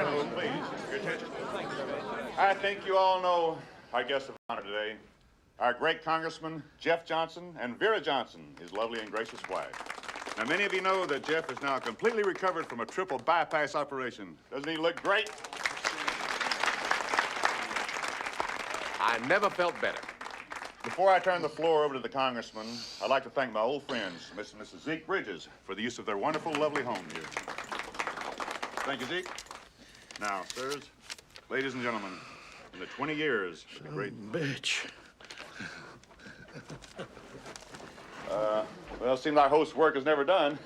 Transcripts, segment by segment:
gentlemen, please, your attention. I think you all know our guest of honor today, our great Congressman, Jeff Johnson, and Vera Johnson, his lovely and gracious wife. Now, many of you know that Jeff is now completely recovered from a triple bypass operation. Doesn't he look great? I never felt better. Before I turn the floor over to the congressman, I'd like to thank my old friends, Mr. and Mrs. Zeke Bridges, for the use of their wonderful, lovely home here. Thank you, Zeke. Now, sirs, ladies and gentlemen, in the 20 years of the great... Bitch. Well, it seems our host's work is never done.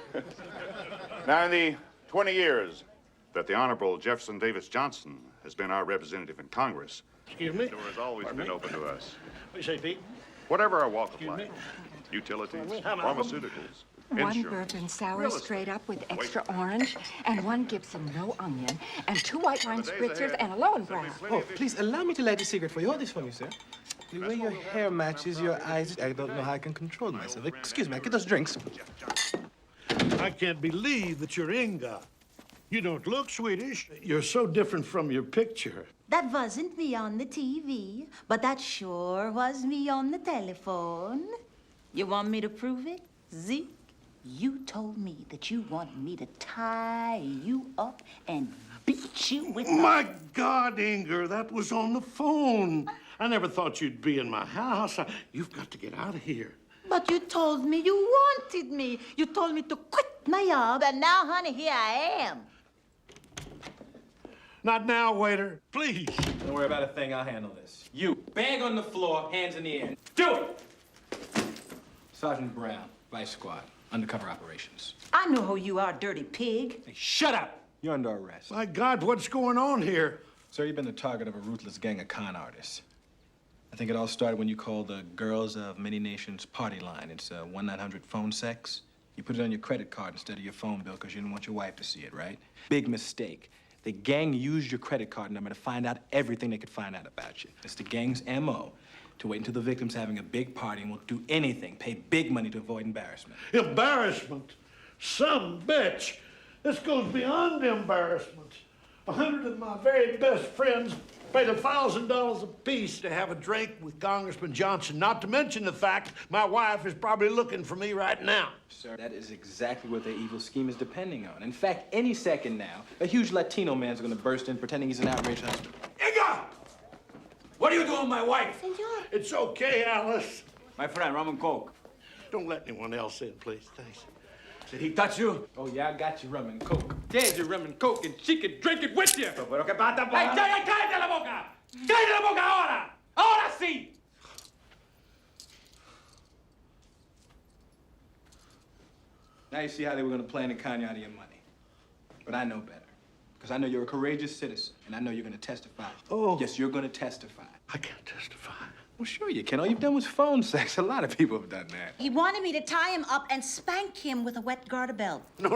Now, in the 20 years that the Honorable Jefferson Davis Johnson has been our representative in Congress, Excuse me? the door has always been open to us. What you say, Pete? Whatever our walk of Excuse life, me? utilities, How many of 'em? pharmaceuticals, One insurance, bourbon sour real estate, straight up with extra waste. orange, and one Gibson no onion, and 2 white wine The days spritzers ahead, and a there'll be Lowenbrau. plenty Oh, of issues. please allow me to light the cigarette for you. Hold this for me, sir. The way your hair matches your eyes, I don't know how I can control myself. Excuse me, I get those drinks. I can't believe that you're Inga. You don't look Swedish. You're so different from your picture. That wasn't me on the TV, but that sure was me on the telephone. You want me to prove it? Zeke, you told me that you wanted me to tie you up and beat you with My God, Inger, that was on the phone. I never thought you'd be in my house. You've got to get out of here. But you told me you wanted me. You told me to quit my job, and now, honey, here I am. Not now, waiter. Please. Don't worry about a thing, I'll handle this. You, bag on the floor, hands in the air. Do it! Sergeant Brown, Vice Squad, undercover operations. I know who you are, dirty pig. Hey, shut up! You're under arrest. My God, what's going on here? Sir, you've been the target of a ruthless gang of con artists. I think it all started when you called the Girls of Many Nations party line. It's 1-900 phone sex. You put it on your credit card instead of your phone bill because you didn't want your wife to see it, right? Big mistake. The gang used your credit card number to find out everything they could find out about you. It's the gang's MO to wait until the victim's having a big party and will do anything, pay big money to avoid embarrassment. Embarrassment? Some bitch. This goes beyond embarrassment. 100 of my very best friends paid $1,000 apiece to have a drink with Congressman Johnson, not to mention the fact my wife is probably looking for me right now. Sir, that is exactly what their evil scheme is depending on. In fact, any second now, a huge Latino man's gonna burst in pretending he's an outraged husband. Inga! What are you doing with my wife? Senor. It's okay, Alice. My friend, rum and coke. Don't let anyone else in, please. Thanks. Did he touch you? Oh, yeah, I got your rum and coke. There's your rum and coke, and she can drink it with you. Pero qué pata, Hey, cállate la boca! ¡Cállate la boca ahora! ¡Ahora sí! Now you see how they were gonna plan to con you out of your money. But I know better. Because I know you're a courageous citizen, and I know you're gonna testify. Oh. Yes, you're gonna testify. I can't testify. Well, sure you can. All you've done was phone sex. A lot of people have done that. He wanted me to tie him up and spank him with a wet garter belt. No.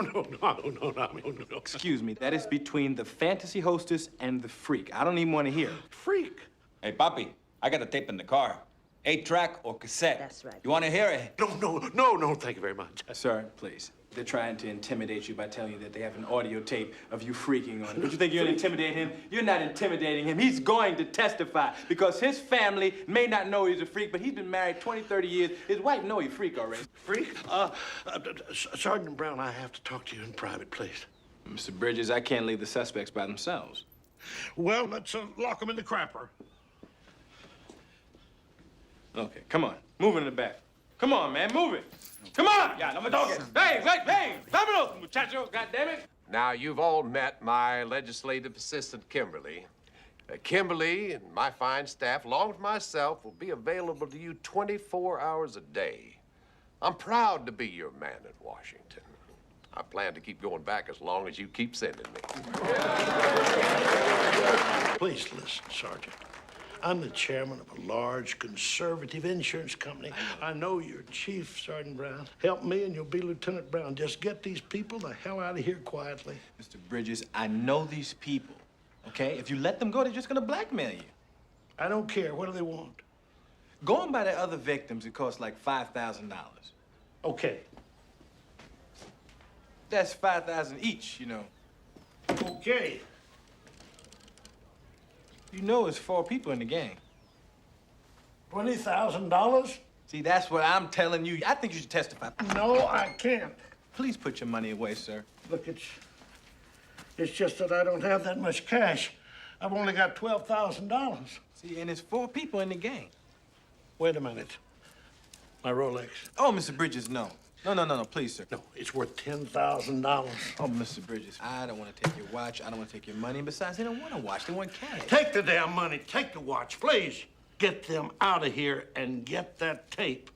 Excuse me, that is between the fantasy hostess and the freak. I don't even want to hear. Freak. Hey, Papi, I got a tape in the car. 8-track or cassette. That's right. You want to hear it? No, thank you very much. Sir, please. They're trying to intimidate you by telling you that they have an audio tape of you freaking on him. But you think you're gonna intimidate him? You're not intimidating him. He's going to testify because his family may not know he's a freak, but he's been married 20, 30 years. His wife know he's a freak already. Freak? Sergeant Brown, I have to talk to you in private, please. Mr. Bridges, I can't leave the suspects by themselves. Well, let's lock them in the crapper. Okay, come on. Move in the back. Come on, man, move it. Come on! Yeah, no me toques. Hey, vámonos, muchachos, goddammit. Now, you've all met my legislative assistant, Kimberly. Kimberly and my fine staff, along with myself, will be available to you 24 hours a day. I'm proud to be your man in Washington. I plan to keep going back as long as you keep sending me. Please listen, Sergeant. I'm the chairman of a large conservative insurance company. I know you're chief, Sergeant Brown. Help me and you'll be Lieutenant Brown. Just get these people the hell out of here quietly. Mr. Bridges, I know these people, okay? If you let them go, they're just gonna blackmail you. I don't care. What do they want? Going by the other victims, it costs like $5,000. Okay. That's $5,000 each, you know. Okay. You know it's 4 people in the gang. $20,000? See, that's what I'm telling you. I think you should testify. No, I can't. Please put your money away, sir. Look, it's just that I don't have that much cash. I've only got $12,000. See, and it's 4 people in the gang. Wait a minute. My Rolex. Oh, Mr. Bridges, no. No, please, sir. No, it's worth $10,000. Oh, Mr. Bridges, I don't want to take your watch. I don't want to take your money. Besides, they don't want a watch. They want cash. Take the damn money. Take the watch, please. Get them out of here and get that tape.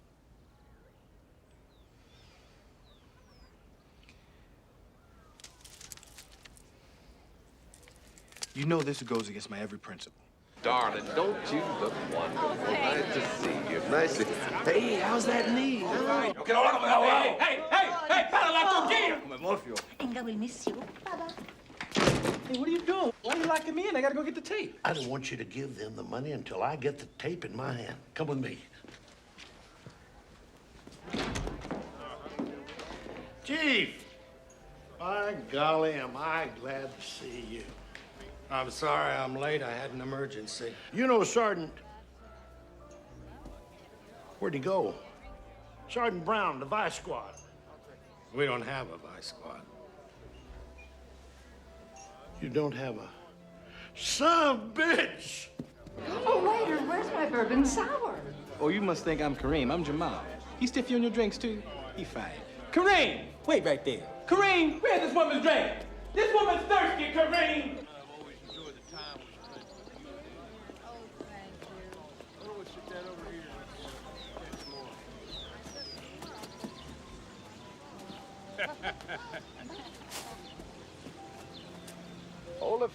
You know this goes against my every principle. Darling, don't you look wonderful? Nice to see you. Nice to... Hey, how's that knee? Hey, para la tortilla! Me morfio. And I will miss you, Baba. Hey, what are you doing? Why are you locking me in? I gotta go get the tape. I don't want you to give them the money until I get the tape in my hand. Come with me. Chief! By golly, am I glad to see you. I'm sorry I'm late. I had an emergency. You know, Sergeant, where'd he go? Sergeant Brown, the Vice Squad. We don't have a vice squad. You don't have a... Son of a bitch! Oh, waiter, where's my bourbon sour? Oh, you must think I'm Kareem. I'm Jamal. He stiff you on your drinks, too? He fine. Kareem! Wait right there. Kareem, where's this woman's drink? This woman's thirsty, Kareem! Olaf,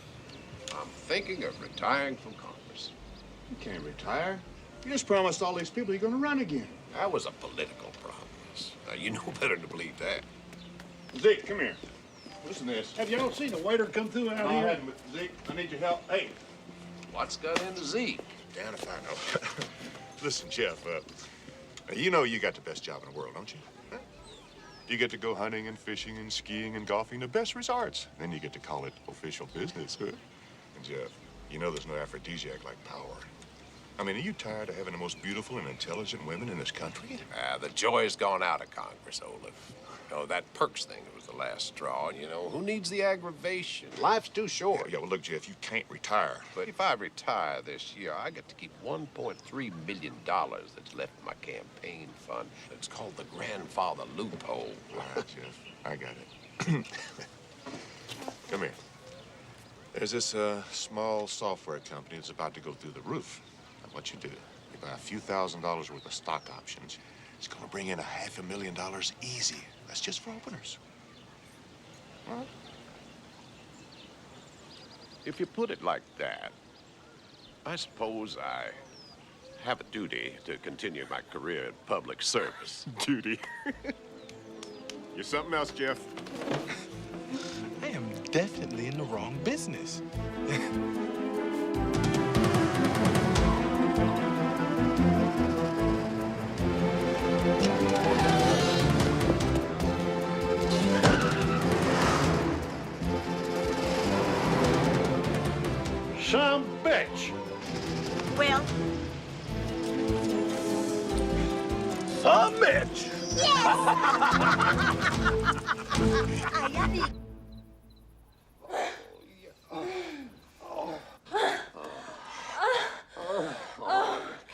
I'm thinking of retiring from Congress. You can't retire. You just promised all these people you're going to run again. That was a political promise. Now, you know better to believe that. Zeke, come here. Listen to this. Have y'all seen a waiter come through out here? Zeke, I need your help. Hey. What's got into Zeke? Damn if I know. Listen, Jeff, you know you got the best job in the world, don't you? Huh? You get to go hunting and fishing and skiing and golfing, the best resorts. Then you get to call it official business, huh? And Jeff, you know there's no aphrodisiac like power. I mean, are you tired of having the most beautiful and intelligent women in this country? The joy's gone out of Congress, Olaf. Oh, that Perks thing was the last straw. You know, who needs the aggravation? Life's too short. Yeah, well, look, Jeff, you can't retire. But if I retire this year, I get to keep $1.3 million that's left in my campaign fund. It's called the grandfather loophole. All right, Jeff, I got it. Come here. There's this small software company that's about to go through the roof. Now, what you do, you buy a few $1,000s worth of stock options. It's gonna bring in $500,000 easy. That's just for openers. Well, if you put it like that, I suppose I have a duty to continue my career in public service. Duty. You're something else, Jeff. I am definitely in the wrong business. Some bitch! Well, Some bitch!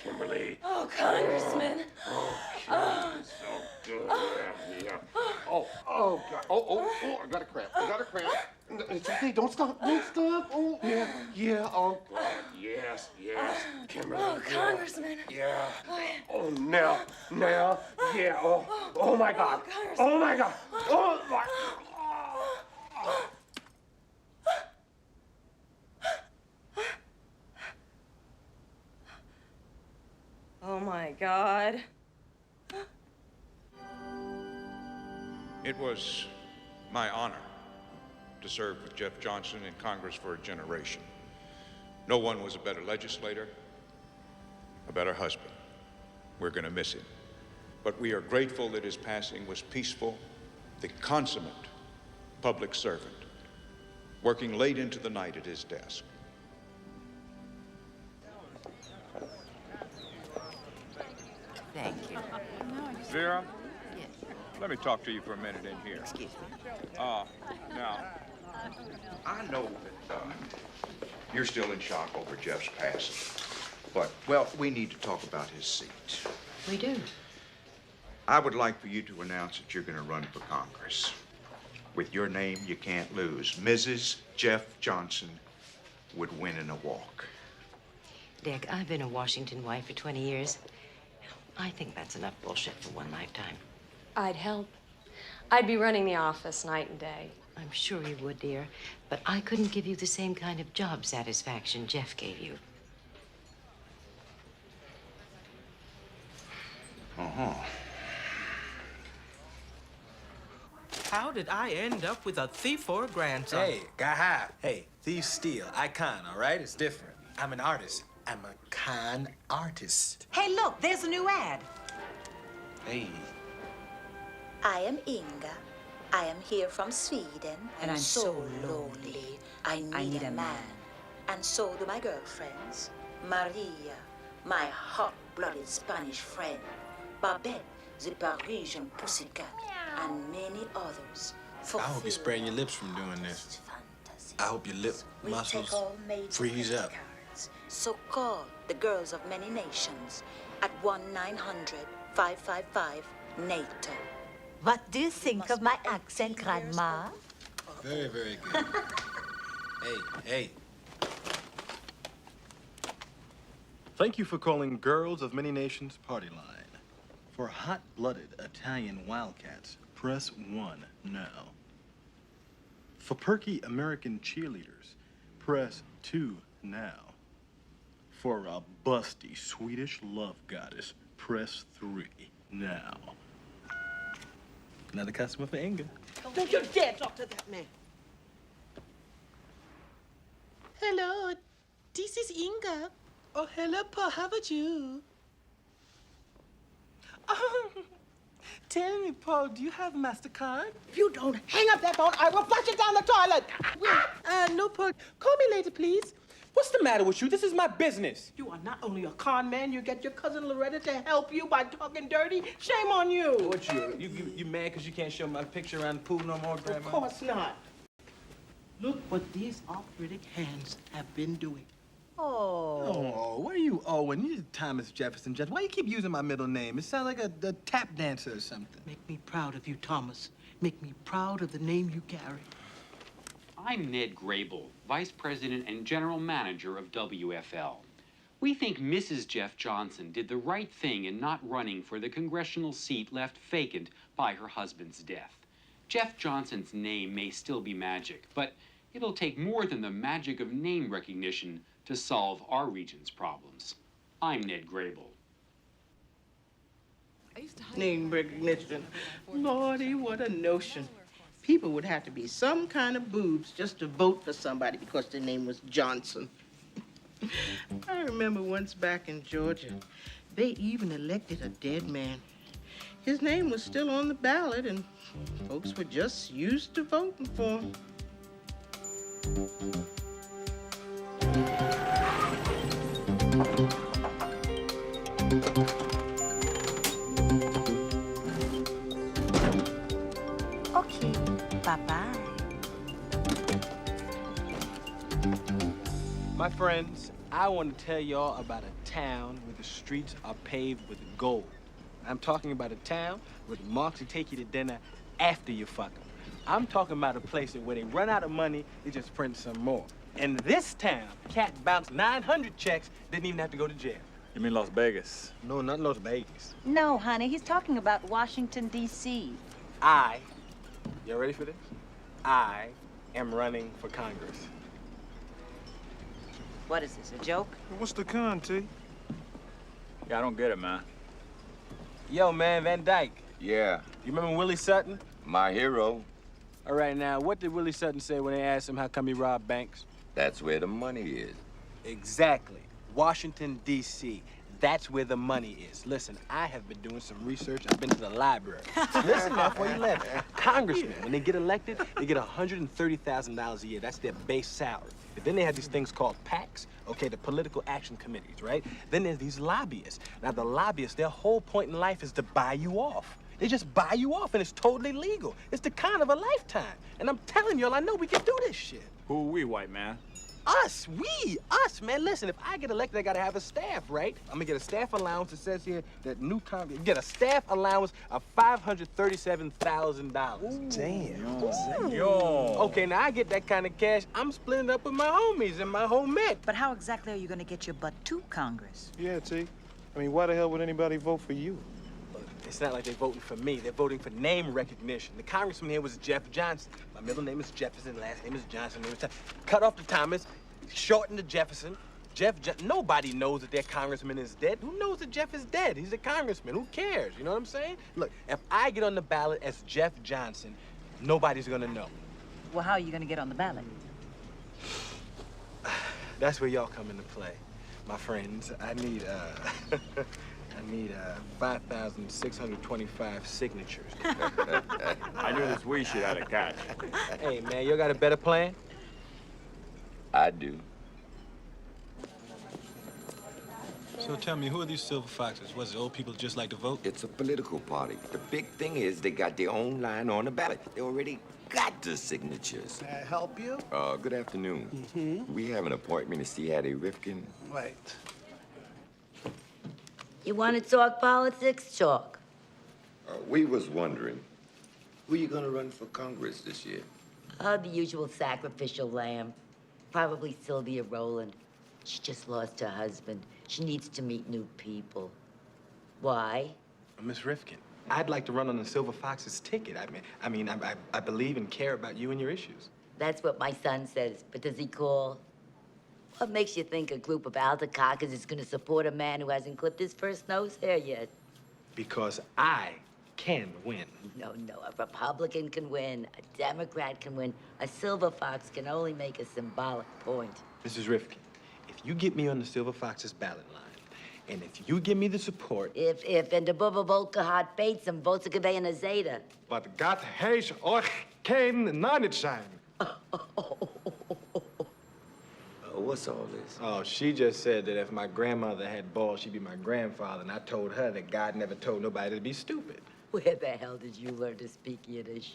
Kimberly. Oh, Congressman. So good. Yeah. Oh, God. Oh, I got a cramp. I got a cramp. It's okay. Don't stop. Don't stop. Oh, yeah. Oh, God. Yes. Kimberly. Oh, Congressman. Yeah. Oh, Oh, now. Yeah. Oh, my God. Congressman. Oh, my God. Oh, my. Oh, my God. It was my honor to serve with Jeff Johnson in Congress for a generation. No one was a better legislator, a better husband. We're going to miss him. But we are grateful that his passing was peaceful, the consummate public servant, working late into the night at his desk. Thank you. Vera, let me talk to you for a minute in here. Excuse me. Now, I know that you're still in shock over Jeff's passing. But, well, we need to talk about his seat. We do. I would like for you to announce that you're going to run for Congress. With your name, you can't lose. Mrs. Jeff Johnson would win in a walk. Dick, I've been a Washington wife for 20 years. I think that's enough bullshit for one lifetime. I'd help. I'd be running the office night and day. I'm sure you would, dear. But I couldn't give you the same kind of job satisfaction Jeff gave you. Uh-huh. How did I end up with a thief for a grandson? Hey, guy high. Hey, thieves steal. Icon, all right? It's different. I'm an artist. I'm a con artist. Hey, look, there's a new ad. Hey. I am Inga. I am here from Sweden. And I'm so lonely. I need a man. And so do my girlfriends. Maria, my hot-blooded Spanish friend. Babette, the Parisian pussycat. And many others. I hope you're spraying your lips from doing this. I hope your lip muscles freeze up. So call the girls of many nations at 1-900-555-NATO. What do you think of my accent, Grandma? Very, very good. Hey. Thank you for calling Girls of Many Nations Party Line. For hot-blooded Italian wildcats, press 1 now. For perky American cheerleaders, press 2 now. For a busty Swedish love goddess, press 3 now. Another customer for Inga. Don't you dare talk to that man. Hello, this is Inga. Oh, hello, Paul. How about you? Tell me, Paul, do you have MasterCard? If you don't hang up that phone, I will flush it down the toilet. No, Paul. Call me later, please. What's the matter with you? This is my business. You are not only a con man, you get your cousin Loretta to help you by talking dirty. Shame on you. What, you mad because you can't show my picture around the pool no more, Grandma? Of course not. Look what these arthritic hands have been doing. Oh, what are you owing? You're Thomas Jefferson. Why you keep using my middle name? It sounds like a tap dancer or something. Make me proud of you, Thomas. Make me proud of the name you carry. I'm Ned Grable, Vice President and General Manager of WFL. We think Mrs. Jeff Johnson did the right thing in not running for the congressional seat left vacant by her husband's death. Jeff Johnson's name may still be magic, but it'll take more than the magic of name recognition to solve our region's problems. I'm Ned Grable. Name recognition. Lordy, what a notion. People would have to be some kind of boobs just to vote for somebody because their name was Johnson. I remember once back in Georgia, they even elected a dead man. His name was still on the ballot, and folks were just used to voting for him. Okay, bye-bye. My friends, I want to tell y'all about a town where the streets are paved with gold. I'm talking about a town where the marks will take you to dinner after you fuck them. I'm talking about a place where they run out of money, they just print some more. In this town, Cat bounced 900 checks, didn't even have to go to jail. You mean Las Vegas? No, not Las Vegas. No, honey, he's talking about Washington, D.C. Y'all ready for this? I am running for Congress. What is this, a joke? What's the con, T? Yeah, I don't get it, man. Yo, man, Van Dyke. Yeah. You remember Willie Sutton? My hero. All right, now, what did Willie Sutton say when they asked him how come he robbed banks? That's where the money is. Exactly. Washington, D.C. That's where the money is. Listen, I have been doing some research. I've been to the library. Listen now before you left. Congressmen, when they get elected, they get $130,000 a year. That's their base salary. But then they have these things called PACs, okay, the political action committees, right? Then there's these lobbyists. Now, the lobbyists, their whole point in life is to buy you off. They just buy you off, and it's totally legal. It's the kind of a lifetime. And I'm telling y'all, I know we can do this shit. Who are we, white man? Us, man. Listen, if I get elected, I gotta have a staff, right? I'm gonna get a staff allowance. It says here that new Congress get a staff allowance of $537,000. Damn. Okay, now I get that kind of cash. I'm splitting it up with my homies and my whole mech. But how exactly are you gonna get your butt to Congress? Yeah, T. I mean, why the hell would anybody vote for you? It's not like they're voting for me. They're voting for name recognition. The congressman here was Jeff Johnson. My middle name is Jefferson, last name is Johnson. Cut off the Thomas, shorten to Jefferson. Nobody knows that their congressman is dead. Who knows that Jeff is dead? He's a congressman. Who cares? You know what I'm saying? Look, if I get on the ballot as Jeff Johnson, nobody's gonna know. Well, how are you gonna get on the ballot? That's where y'all come into play, my friends. I need 5,625 signatures. I knew this we shit had a catch. Hey, man, you got a better plan? I do. So tell me, who are these Silver Foxes? Was it old people just like to vote? It's a political party. The big thing is they got their own line on the ballot. They already got the signatures. May I help you? Good afternoon. We have an appointment to see Hattie Rifkin. Wait. You want to talk politics? Talk. We was wondering, who you gonna run for Congress this year? The usual sacrificial lamb. Probably Sylvia Rowland. She just lost her husband. She needs to meet new people. Why? Miss Rifkin, I'd like to run on the Silver Foxes ticket. I believe and care about you and your issues. That's what my son says, but does he call? What makes you think a group of aldercockers is going to support a man who hasn't clipped his first nose hair yet? Because I can win. No, a Republican can win, a Democrat can win. A Silver Fox can only make a symbolic point. Mrs. Rifkin, if you get me on the Silver Foxes ballot line, and if you give me the support... If, and de Bubba Volker hat Batesum, votes geweene Zeta. But God heeft euch kein Nein sein. What's all this? Oh, she just said that if my grandmother had balls, she'd be my grandfather, and I told her that God never told nobody to be stupid. Where the hell did you learn to speak Yiddish?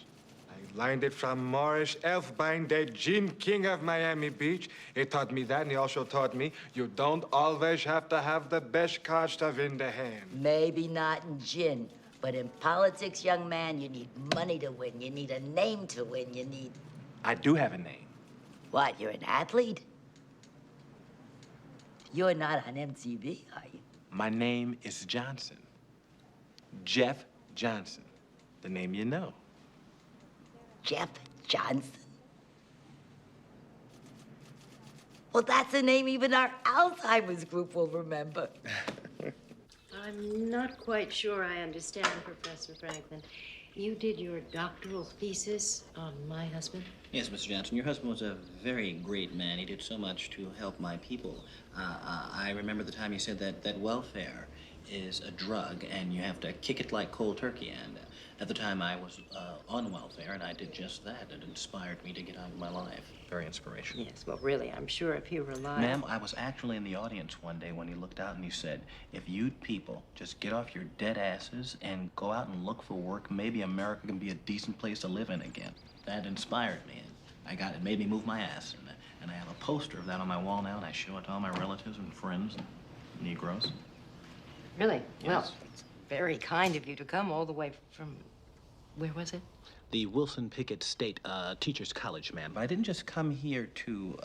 I learned it from Morris Elfbein, the gin king of Miami Beach. He taught me that, and he also taught me you don't always have to have the best cards to win the hand. Maybe not in gin, but in politics, young man, you need money to win. You need a name to win. You need... I do have a name. What, you're an athlete? You're not on MTV, are you? My name is Johnson. Jeff Johnson. The name you know. Jeff Johnson? Well, that's a name even our Alzheimer's group will remember. I'm not quite sure I understand, Professor Franklin. You did your doctoral thesis on my husband? Yes, Mr. Johnson. Your husband was a very great man. He did so much to help my people. I remember the time you said that welfare is a drug and you have to kick it like cold turkey. And at the time I was on welfare and I did just that. It inspired me to get on with my life. Very inspirational. Yes, well, really, I'm sure if you rely... Ma'am, I was actually in the audience one day when he looked out and he said, if you people just get off your dead asses and go out and look for work, maybe America can be a decent place to live in again. That inspired me. It made me move my ass. And I have a poster of that on my wall now, and I show it to all my relatives and friends and Negroes. Really? Yes. Well, it's very kind of you to come all the way from... Where was it? The Wilson Pickett State Teachers College, ma'am. But I didn't just come here to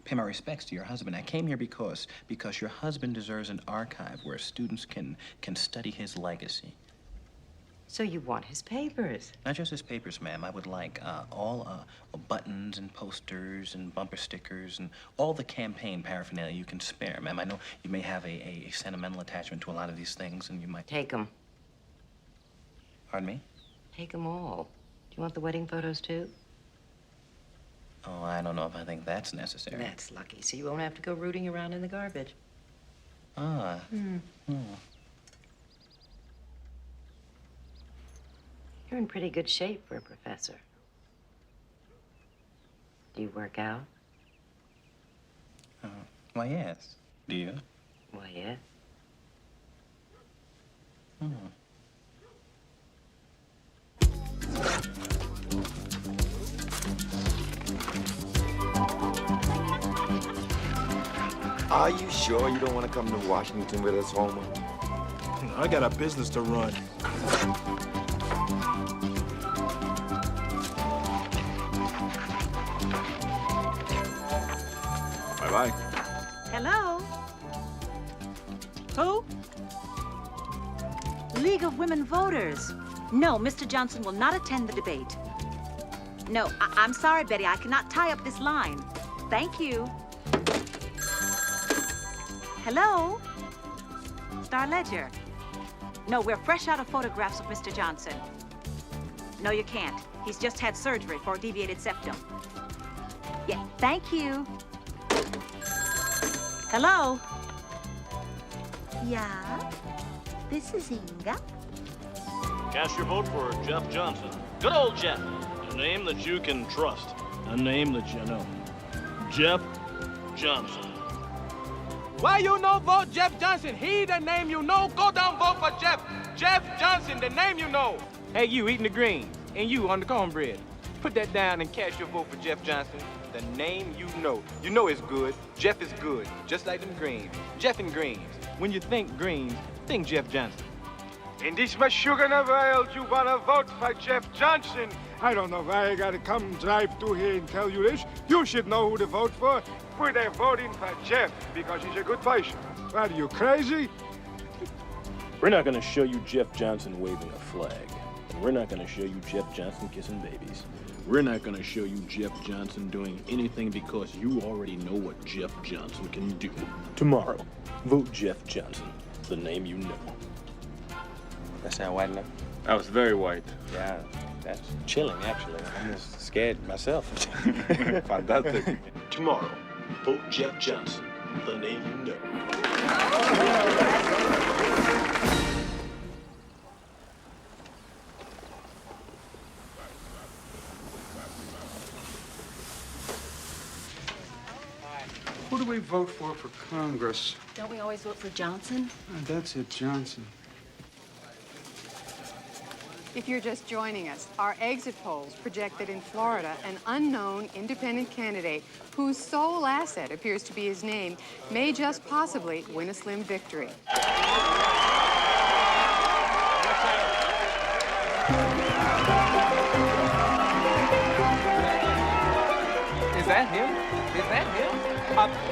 pay my respects to your husband. I came here because your husband deserves an archive where students can study his legacy. So you want his papers? Not just his papers, ma'am. I would like all buttons and posters and bumper stickers and all the campaign paraphernalia you can spare, ma'am. I know you may have a sentimental attachment to a lot of these things, and you might... Take them. Pardon me? Take them all. Do you want the wedding photos, too? Oh, I don't know if I think that's necessary. That's lucky, so you won't have to go rooting around in the garbage. Ah. You're in pretty good shape for a professor. Do you work out? Why, yes. Do you? Why, yes. Are you sure you don't want to come to Washington with us, Homer? I got a business to run. Bye-bye. Hello? Who? League of Women Voters. No, Mr. Johnson will not attend the debate. No, I'm sorry, Betty. I cannot tie up this line. Thank you. Hello? Star Ledger. No, we're fresh out of photographs of Mr. Johnson. No, you can't. He's just had surgery for a deviated septum. Yeah, thank you. Hello? Yeah? This is Inga. Cast your vote for Jeff Johnson. Good old Jeff. A name that you can trust. A name that you know. Jeff Johnson. Why you no vote Jeff Johnson? He the name you know. Go down vote for Jeff. Jeff Johnson, the name you know. Hey, you eating the greens, and you on the cornbread. Put that down and cast your vote for Jeff Johnson. The name you know. You know it's good. Jeff is good, just like them greens. Jeff and greens. When you think greens, think Jeff Johnson. In this Meshuggah world, you wanna vote for Jeff Johnson. I don't know why I gotta come drive through here and tell you this. You should know who to vote for. We're there voting for Jeff because he's a good person. What, are you crazy? We're not gonna show you Jeff Johnson waving a flag. And we're not gonna show you Jeff Johnson kissing babies. We're not gonna show you Jeff Johnson doing anything because you already know what Jeff Johnson can do. Tomorrow, vote Jeff Johnson, the name you know. That sound white enough? That was very white. Yeah, that's chilling, actually. I'm just scared myself. Fantastic. Tomorrow, vote Jeff Johnson, the name you know. Who do we vote for Congress? Don't we always vote for Johnson? That's it, Johnson. If you're just joining us, our exit polls project that in Florida, an unknown independent candidate whose sole asset appears to be his name may just possibly win a slim victory. Is that him? Is that him?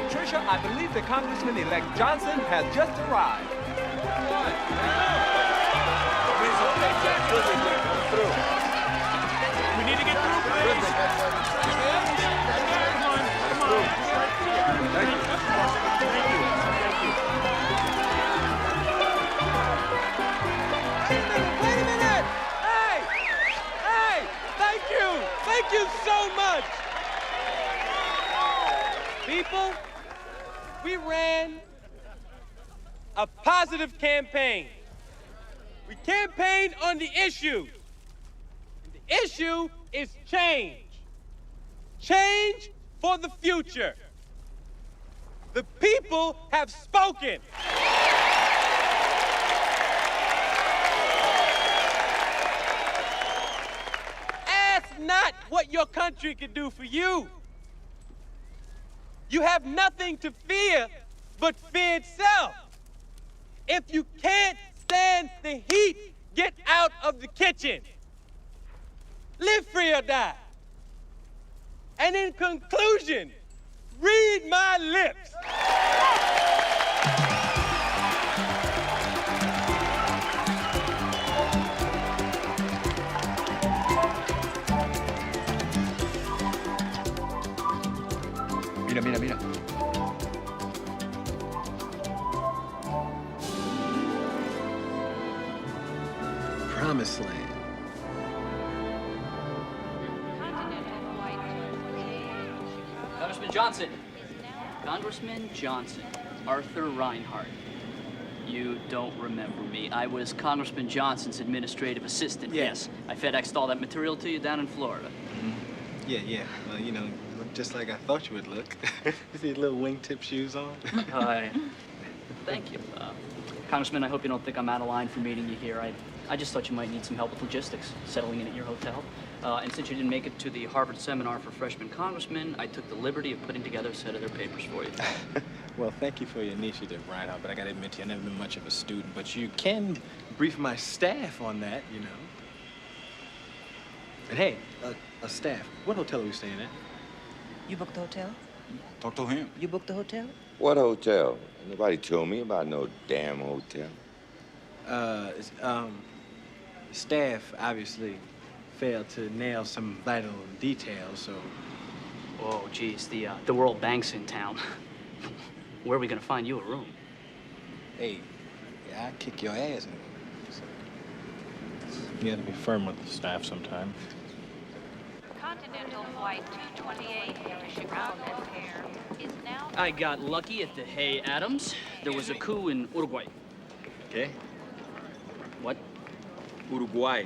Tricia, I believe the Congressman-elect Johnson has just arrived. We need to get through, please. Come on. Thank you. Wait a minute! Hey! Hey! Thank you! Thank you so much! People, we ran a positive campaign. We campaigned on the issue. And the issue is change. Change for the future. The people have spoken. Ask not what your country can do for you. You have nothing to fear but fear itself. If you can't stand the heat, get out of the kitchen. Live free or die. And in conclusion, read my lips. Mira. Promised Land. Congressman Johnson. Congressman Johnson. Arthur Reinhardt. You don't remember me. I was Congressman Johnson's administrative assistant. Yeah. Yes. I FedExed all that material to you down in Florida. Yeah, yeah. Well, you know, you look just like I thought you would look. You see little wingtip shoes on? Hi. Thank you. Congressman, I hope you don't think I'm out of line for meeting you here. I just thought you might need some help with logistics, settling in at your hotel. And since you didn't make it to the Harvard seminar for freshman congressmen, I took the liberty of putting together a set of their papers for you. Well, thank you for your initiative, Reinhardt, but I gotta admit to you, I've never been much of a student, but you can brief my staff on that, you know. And hey, a staff, what hotel are we staying at? You booked the hotel? Talk to him. You booked the hotel? What hotel? Nobody told me about no damn hotel. Staff obviously failed to nail some vital details, so. Oh, geez, the World Bank's in town. Where are we gonna find you a room? Hey, yeah, I'll kick your ass. You gotta be firm with the staff sometime. Continental Flight 228 Chicago Air is now... I got lucky at the Hay Adams. There was a coup in Uruguay. Okay. What? Uruguay.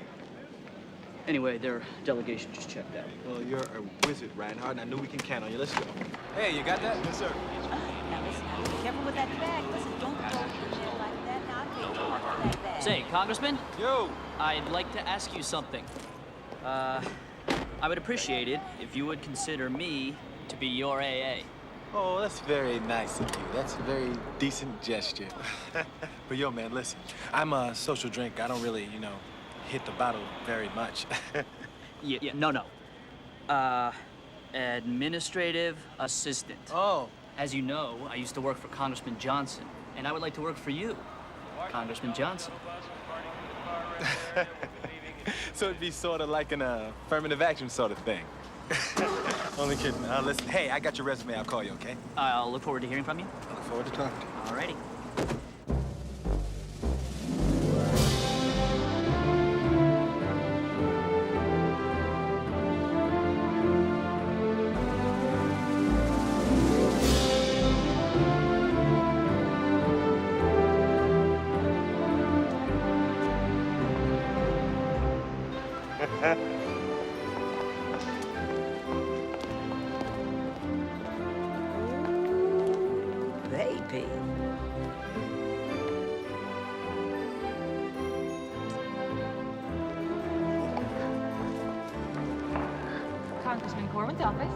Anyway, their delegation just checked out. Well, you're a wizard, Reinhardt, and I knew we can count on you. Let's go. Hey, you got that? Yes, sir. Now listen, now be careful with that bag. Listen, don't throw your shit like that. Now I think you want that bag. Say, Congressman? Yo! I'd like to ask you something. I would appreciate it if you would consider me to be your AA. Oh, that's very nice of you. That's a very decent gesture. But yo, man, listen. I'm a social drinker. I don't really, you know, hit the bottle very much. No. Administrative assistant. Oh. As you know, I used to work for Congressman Johnson, and I would like to work for you, Congressman Johnson. So it'd be sort of like an affirmative action sort of thing. Only kidding. Listen, hey, I got your resume. I'll call you, okay? I'll look forward to hearing from you. I look forward to talking to you. Alrighty. Baby. Congressman Corwin's office.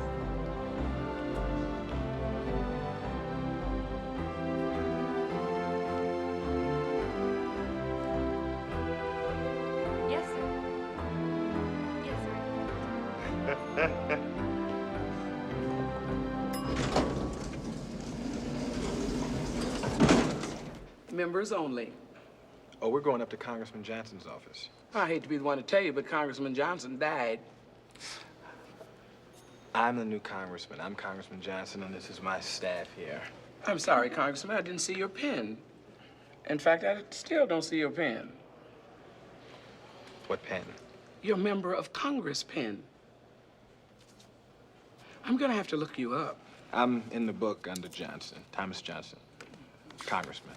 Yes, sir. Yes, sir. Members only. Oh, we're going up to Congressman Johnson's office. I hate to be the one to tell you, but Congressman Johnson died. I'm the new congressman. I'm Congressman Johnson, and this is my staff here. I'm sorry, Congressman, I didn't see your pen. In fact, I still don't see your pen. What pen? Your member of Congress pen. I'm gonna have to look you up. I'm in the book under Johnson, Thomas Johnson, congressman.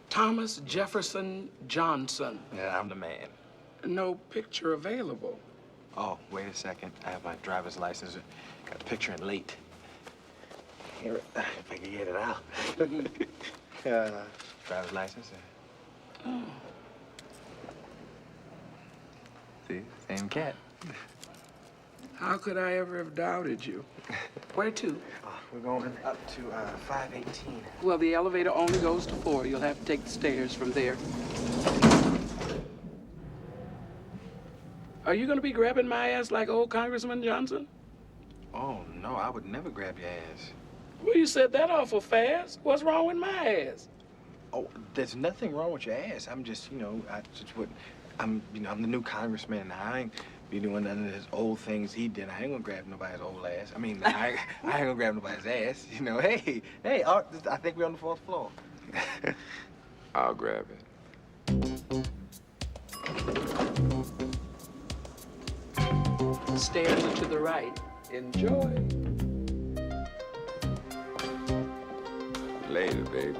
Thomas Jefferson Johnson. Yeah, I'm the man. No picture available. Oh, wait a second. I have my driver's license. Got a picture in late. Here, if I can get it out. Driver's license. Oh. See, same cat. How could I ever have doubted you? Where to? We're going up to 518. Well, the elevator only goes to 4. You'll have to take the stairs from there. Are you gonna be grabbing my ass like old Congressman Johnson? Oh, no, I would never grab your ass. Well, you said that awful fast. What's wrong with my ass? Oh, there's nothing wrong with your ass. I'm just, you know, I'm the new congressman, and I ain't be doing none of his old things he did. I ain't gonna grab nobody's old ass. I mean, I ain't gonna grab nobody's ass. You know, hey, Art, I think we're on the 4th floor. I'll grab it. Stairs are to the right. Enjoy. Later, baby.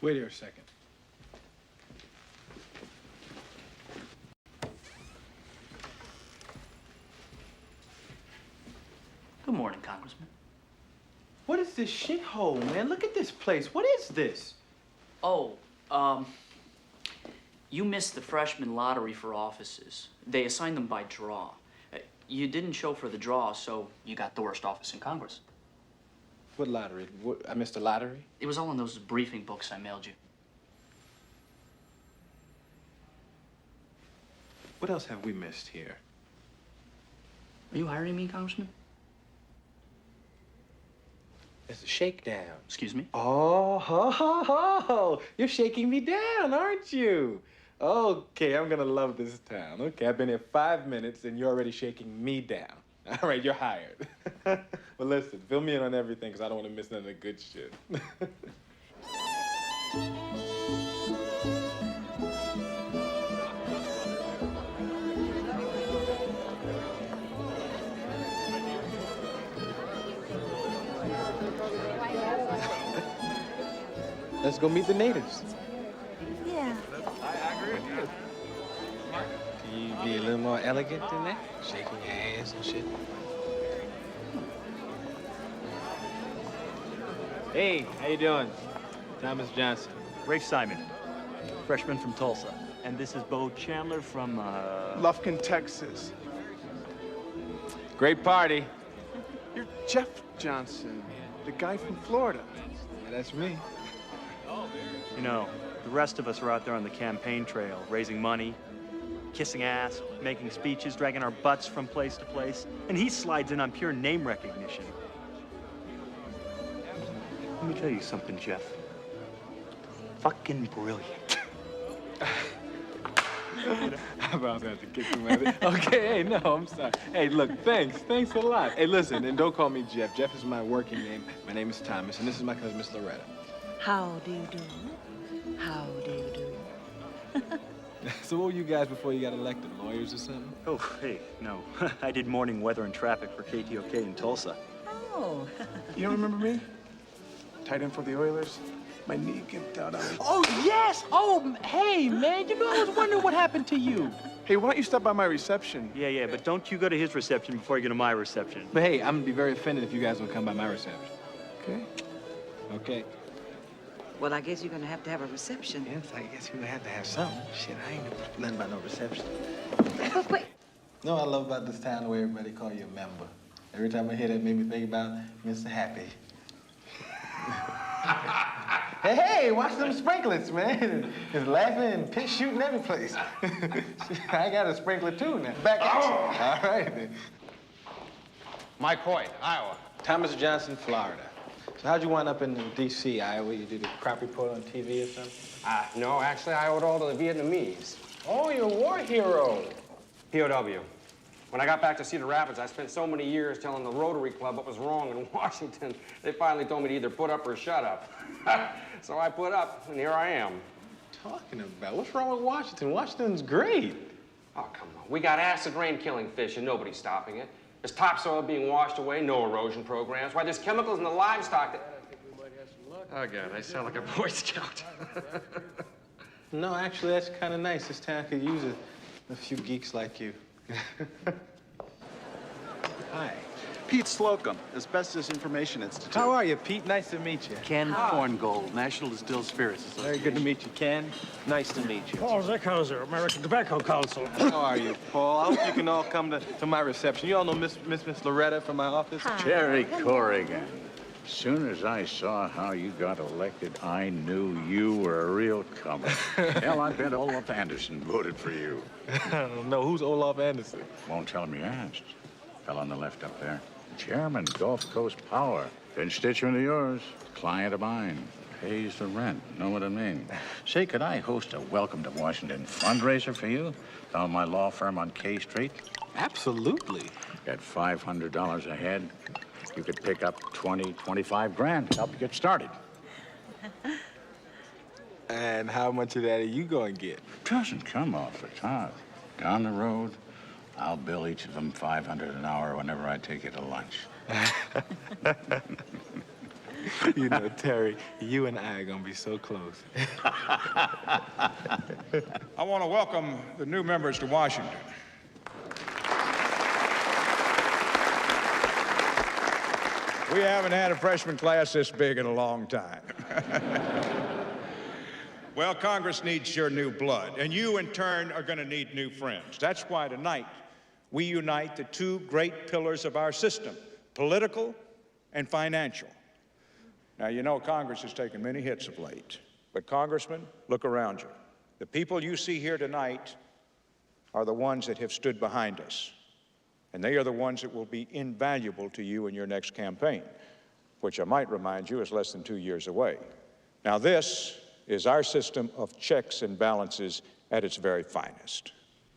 Wait here a second. Good morning, Congressman. What is this shithole, man? Look at this place. What is this? Oh, you missed the freshman lottery for offices. They assigned them by draw. You didn't show for the draw, so you got the worst office in Congress. What lottery? What, I missed a lottery? It was all in those briefing books I mailed you. What else have we missed here? Are you hiring me, Congressman? It's a shakedown. Excuse me? Oh, ho, ho, ho. You're shaking me down, aren't you? Okay, I'm gonna love this town. Okay, I've been here 5 minutes and you're already shaking me down. All right, you're hired. But listen, fill me in on everything because I don't want to miss none of the good shit. Let's go meet the natives. Yeah. I agree with you. Can you be a little more elegant than that? Shaking your hands and shit. Hey, how you doing? Thomas Johnson. Rafe Simon, freshman from Tulsa. And this is Bo Chandler from, Lufkin, Texas. Great party. You're Jeff Johnson, the guy from Florida. Yeah, that's me. You know, the rest of us are out there on the campaign trail, raising money, kissing ass, making speeches, dragging our butts from place to place. And he slides in on pure name recognition. Let me tell you something, Jeff. Fucking brilliant. I about to have to kick him out of it. Okay, hey, no, I'm sorry. Hey, look, thanks a lot. Hey, listen, and don't call me Jeff. Jeff is my working name. My name is Thomas, and this is my cousin, Miss Loretta. How do you do? How do you do? So what were you guys before you got elected? Lawyers or something? Oh, hey, no. I did morning weather and traffic for KTOK in Tulsa. Oh. You don't remember me? Tight end for the Oilers. My knee gimped out on me. Oh, yes! Oh, hey, man, you know, I was wondering what happened to you. Hey, why don't you stop by my reception? Yeah, but don't you go to his reception before you go to my reception. But hey, I'm gonna be very offended if you guys don't come by my reception. Okay. Okay. Well, I guess you're gonna have to have a reception. Yes, I guess you're gonna have to have something. Shit, I ain't nothing about no reception. Wait. No, I love about this town the way everybody call you a member. Every time I hear that, it made me think about Mr. Happy. Hey, watch them sprinklers, man. It's laughing and piss shooting every place. I got a sprinkler too now. Back at you. All right, then. Mike Hoyt, Iowa. Thomas Johnson, Florida. So how'd you wind up in D.C., Iowa? You did a crop report on TV or something? No, actually, I owe it all to the Vietnamese. Oh, you're a war hero. POW. When I got back to Cedar Rapids, I spent so many years telling the Rotary Club what was wrong in Washington, they finally told me to either put up or shut up. So I put up, and here I am. Talking about? What's wrong with Washington? Washington's great. Oh, come on. We got acid rain killing fish, and nobody's stopping it. There's topsoil being washed away, no erosion programs. Why, there's chemicals in the livestock that... Oh, God, I sound like a Boy Scout. No, actually, that's kind of nice. This town could use a few geeks like you. Hi. Pete Slocum, Asbestos Information Institute. How are you, Pete? Nice to meet you. Ken Korngold, National Distilled Spirits Association. Very good to meet you, Ken. Nice to meet you. Paul Zeckhauser, American Tobacco Council. How are you, Paul? I hope you can all come to my reception. You all know Miss Loretta from my office? Jerry Corrigan. As soon as I saw how you got elected, I knew you were a real comer. Hell, I bet Olaf Anderson voted for you. I don't know. Who's Olaf Anderson? Won't tell him you asked. Fell on the left up there. Chairman, Gulf Coast Power. Constituent of yours. Client of mine. Pays the rent. Know what I mean? Say, could I host a Welcome to Washington fundraiser for you down at my law firm on K Street? Absolutely. At $500 a head, you could pick up 20, 25 grand to help you get started. And how much of that are you going to get? Doesn't come off the top. Down the road, I'll bill each of them $500 an hour whenever I take you to lunch. You know, Terry, you and I are going to be so close. I want to welcome the new members to Washington. We haven't had a freshman class this big in a long time. Well, Congress needs your new blood, and you, in turn, are going to need new friends. That's why tonight we unite the two great pillars of our system, political and financial. Now, you know Congress has taken many hits of late, but Congressman, look around you. The people you see here tonight are the ones that have stood behind us, and they are the ones that will be invaluable to you in your next campaign, which I might remind you is less than 2 years away. Now, this is our system of checks and balances at its very finest.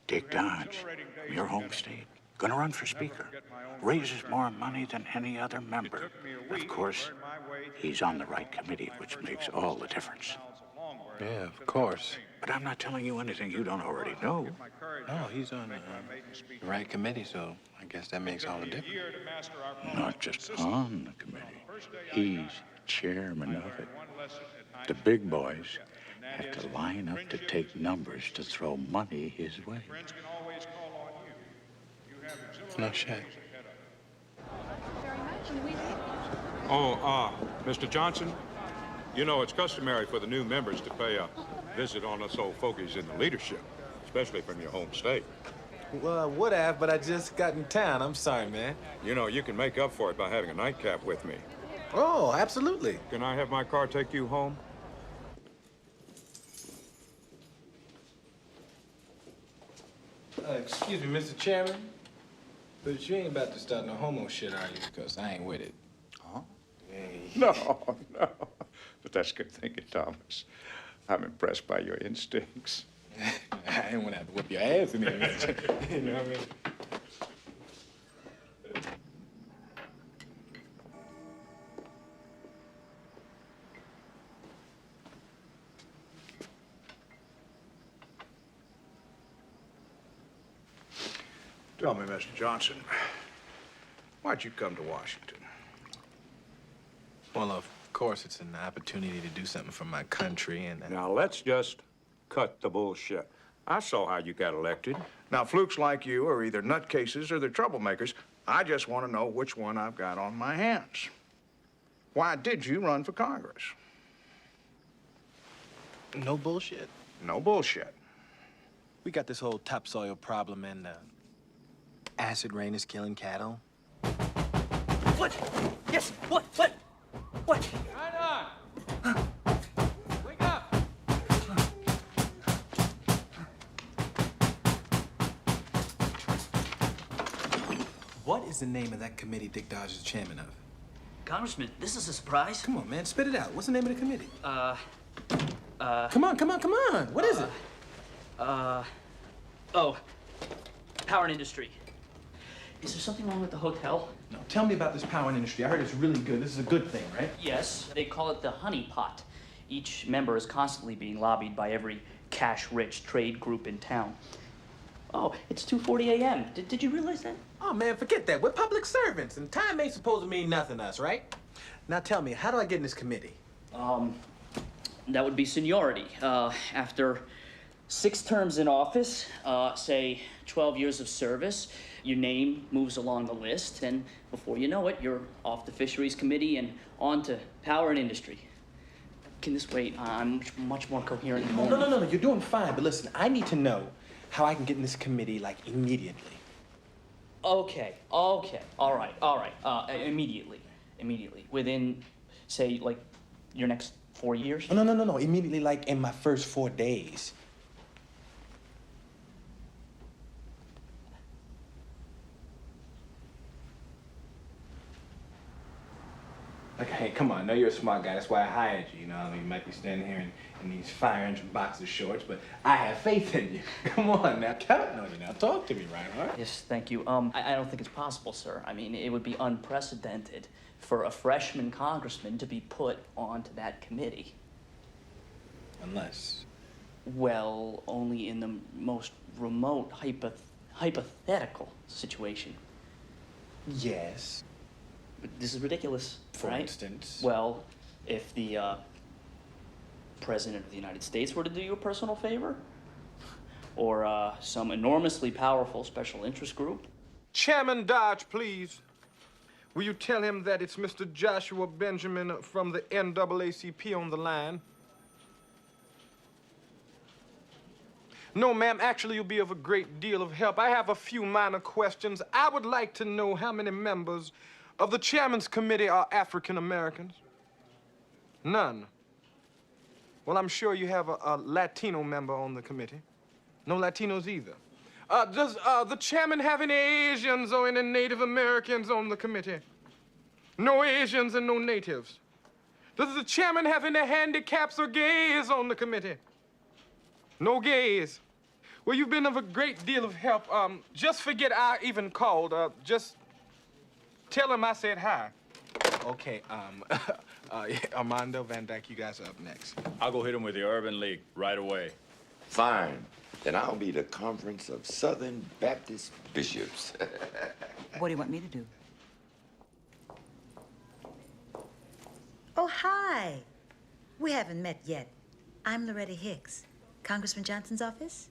Dick Dodge, from your home state, gonna run for Speaker. Raises more money than any other member. Of course, he's on the right committee, which makes all the difference. Yeah, of course. But I'm not telling you anything you don't already know. No, he's on the right committee, so I guess that makes all the difference. Not just on the committee. He's chairman of it. The big boys have to line up to take numbers to throw money his way. No shit. Oh, Mr. Johnson, you know it's customary for the new members to pay a visit on us old fogies in the leadership, especially from your home state. Well, I would have, but I just got in town. I'm sorry, man. You know, you can make up for it by having a nightcap with me. Oh, absolutely. Can I have my car take you home? Excuse me, Mr. Chairman, but you ain't about to start no homo shit, are you? Because I ain't with it. Huh? No. But that's good thinking, Thomas. I'm impressed by your instincts. I ain't gonna have to whip your ass in here. You know what I mean? Tell me, Mr. Johnson, why'd you come to Washington? Well, of course, it's an opportunity to do something for my country, and... Now, let's just cut the bullshit. I saw how you got elected. Now, flukes like you are either nutcases or they're troublemakers. I just want to know which one I've got on my hands. Why did you run for Congress? No bullshit. No bullshit. We got this whole topsoil problem, and acid rain is killing cattle. What? Yes, what? What? What? Right on. Wake up. What is the name of that committee Dick Dodge is chairman of? Congressman, this is a surprise. Come on, man, spit it out. What's the name of the committee? Come on. What is it? Oh, Power and Industry. Is there something wrong with the hotel? No, tell me about this power and industry. I heard it's really good. This is a good thing, right? Yes, they call it the honey pot. Each member is constantly being lobbied by every cash-rich trade group in town. Oh, it's 2:40 a.m. Did you realize that? Oh, man, forget that. We're public servants, and time ain't supposed to mean nothing to us, right? Now tell me, how do I get in this committee? That would be seniority. After 6 terms in office, say 12 years of service, your name moves along the list, and before you know it, you're off the Fisheries Committee and on to Power and Industry. Can this wait? I'm much more coherent in the morning. No, you're doing fine, but listen, I need to know how I can get in this committee, like, immediately. Okay, all right, immediately. immediately, within, say, like, your next 4 years? No. Immediately, like in my first 4 days. Like, hey, come on. I know you're a smart guy. That's why I hired you. You know, I mean, you might be standing here in these fire engine boxer shorts, but I have faith in you. Come on now, counting on you now. Talk to me, Reinhardt. Yes, thank you. I don't think it's possible, sir. I mean, it would be unprecedented for a freshman congressman to be put onto that committee. Unless? Well, only in the most remote hypothetical situation. Yes. But this is ridiculous, For right? instance? Well, if the President of the United States were to do you a personal favor, or some enormously powerful special interest group. Chairman Dodge, please. Will you tell him that it's Mr. Joshua Benjamin from the NAACP on the line? No, ma'am, actually, you'll be of a great deal of help. I have a few minor questions. I would like to know how many members of the Chairman's Committee are African Americans. None. Well, I'm sure you have a Latino member on the committee. No Latinos either. Does the chairman have any Asians or any Native Americans on the committee? No Asians and no natives. Does the chairman have any handicaps or gays on the committee? No gays. Well, you've been of a great deal of help. Just forget I even called. Just tell him I said hi. Okay, Armando, Van Dyke, you guys are up next. I'll go hit him with the Urban League right away. Fine. Then I'll be the Conference of Southern Baptist Bishops. What do you want me to do? Oh, hi. We haven't met yet. I'm Loretta Hicks, Congressman Johnson's office.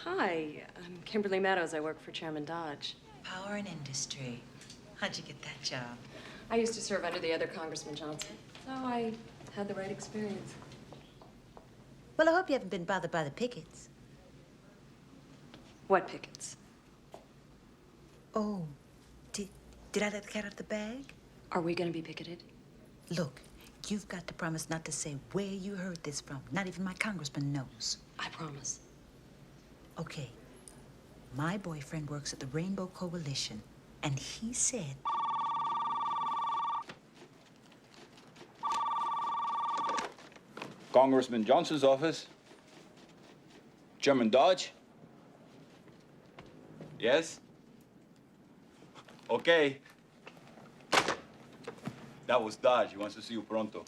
Hi, I'm Kimberly Meadows. I work for Chairman Dodge. Power and Industry. How'd you get that job? I used to serve under the other Congressman Johnson, so I had the right experience. Well, I hope you haven't been bothered by the pickets. What pickets? Oh, did I let the cat out of the bag? Are we going to be picketed? Look, you've got to promise not to say where you heard this from. Not even my congressman knows. I promise. Okay. My boyfriend works at the Rainbow Coalition, and he said... Congressman Johnson's office. Chairman Dodge. Yes? Okay. That was Dodge. He wants to see you pronto.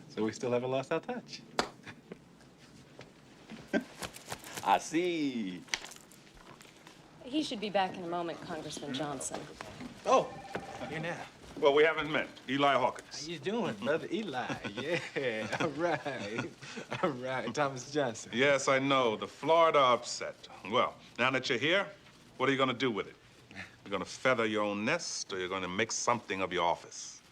So we still haven't lost our touch. I see. He should be back in a moment, Congressman Johnson. Oh, here now. Well, we haven't met. Eli Hawkins. How you doing, brother Eli? Yeah, all right. All right, Thomas Johnson. Yes, I know. The Florida upset. Well, now that you're here, what are you going to do with it? You're going to feather your own nest, or you're going to make something of your office?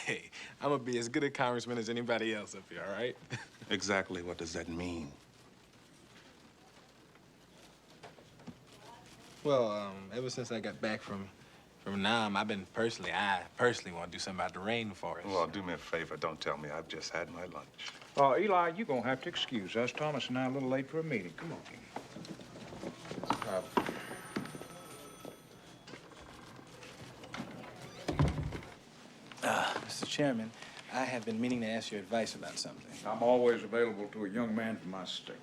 Hey, I'm going to be as good a congressman as anybody else up here, all right? Exactly. What does that mean? Well, ever since I got back from Nam, I personally want to do something about the rainforest. Well, do me a favor. Don't tell me I've just had my lunch. Eli, you're going to have to excuse us. Thomas and I are a little late for a meeting. Come on. Mr. Chairman, I have been meaning to ask your advice about something. I'm always available to a young man from my state.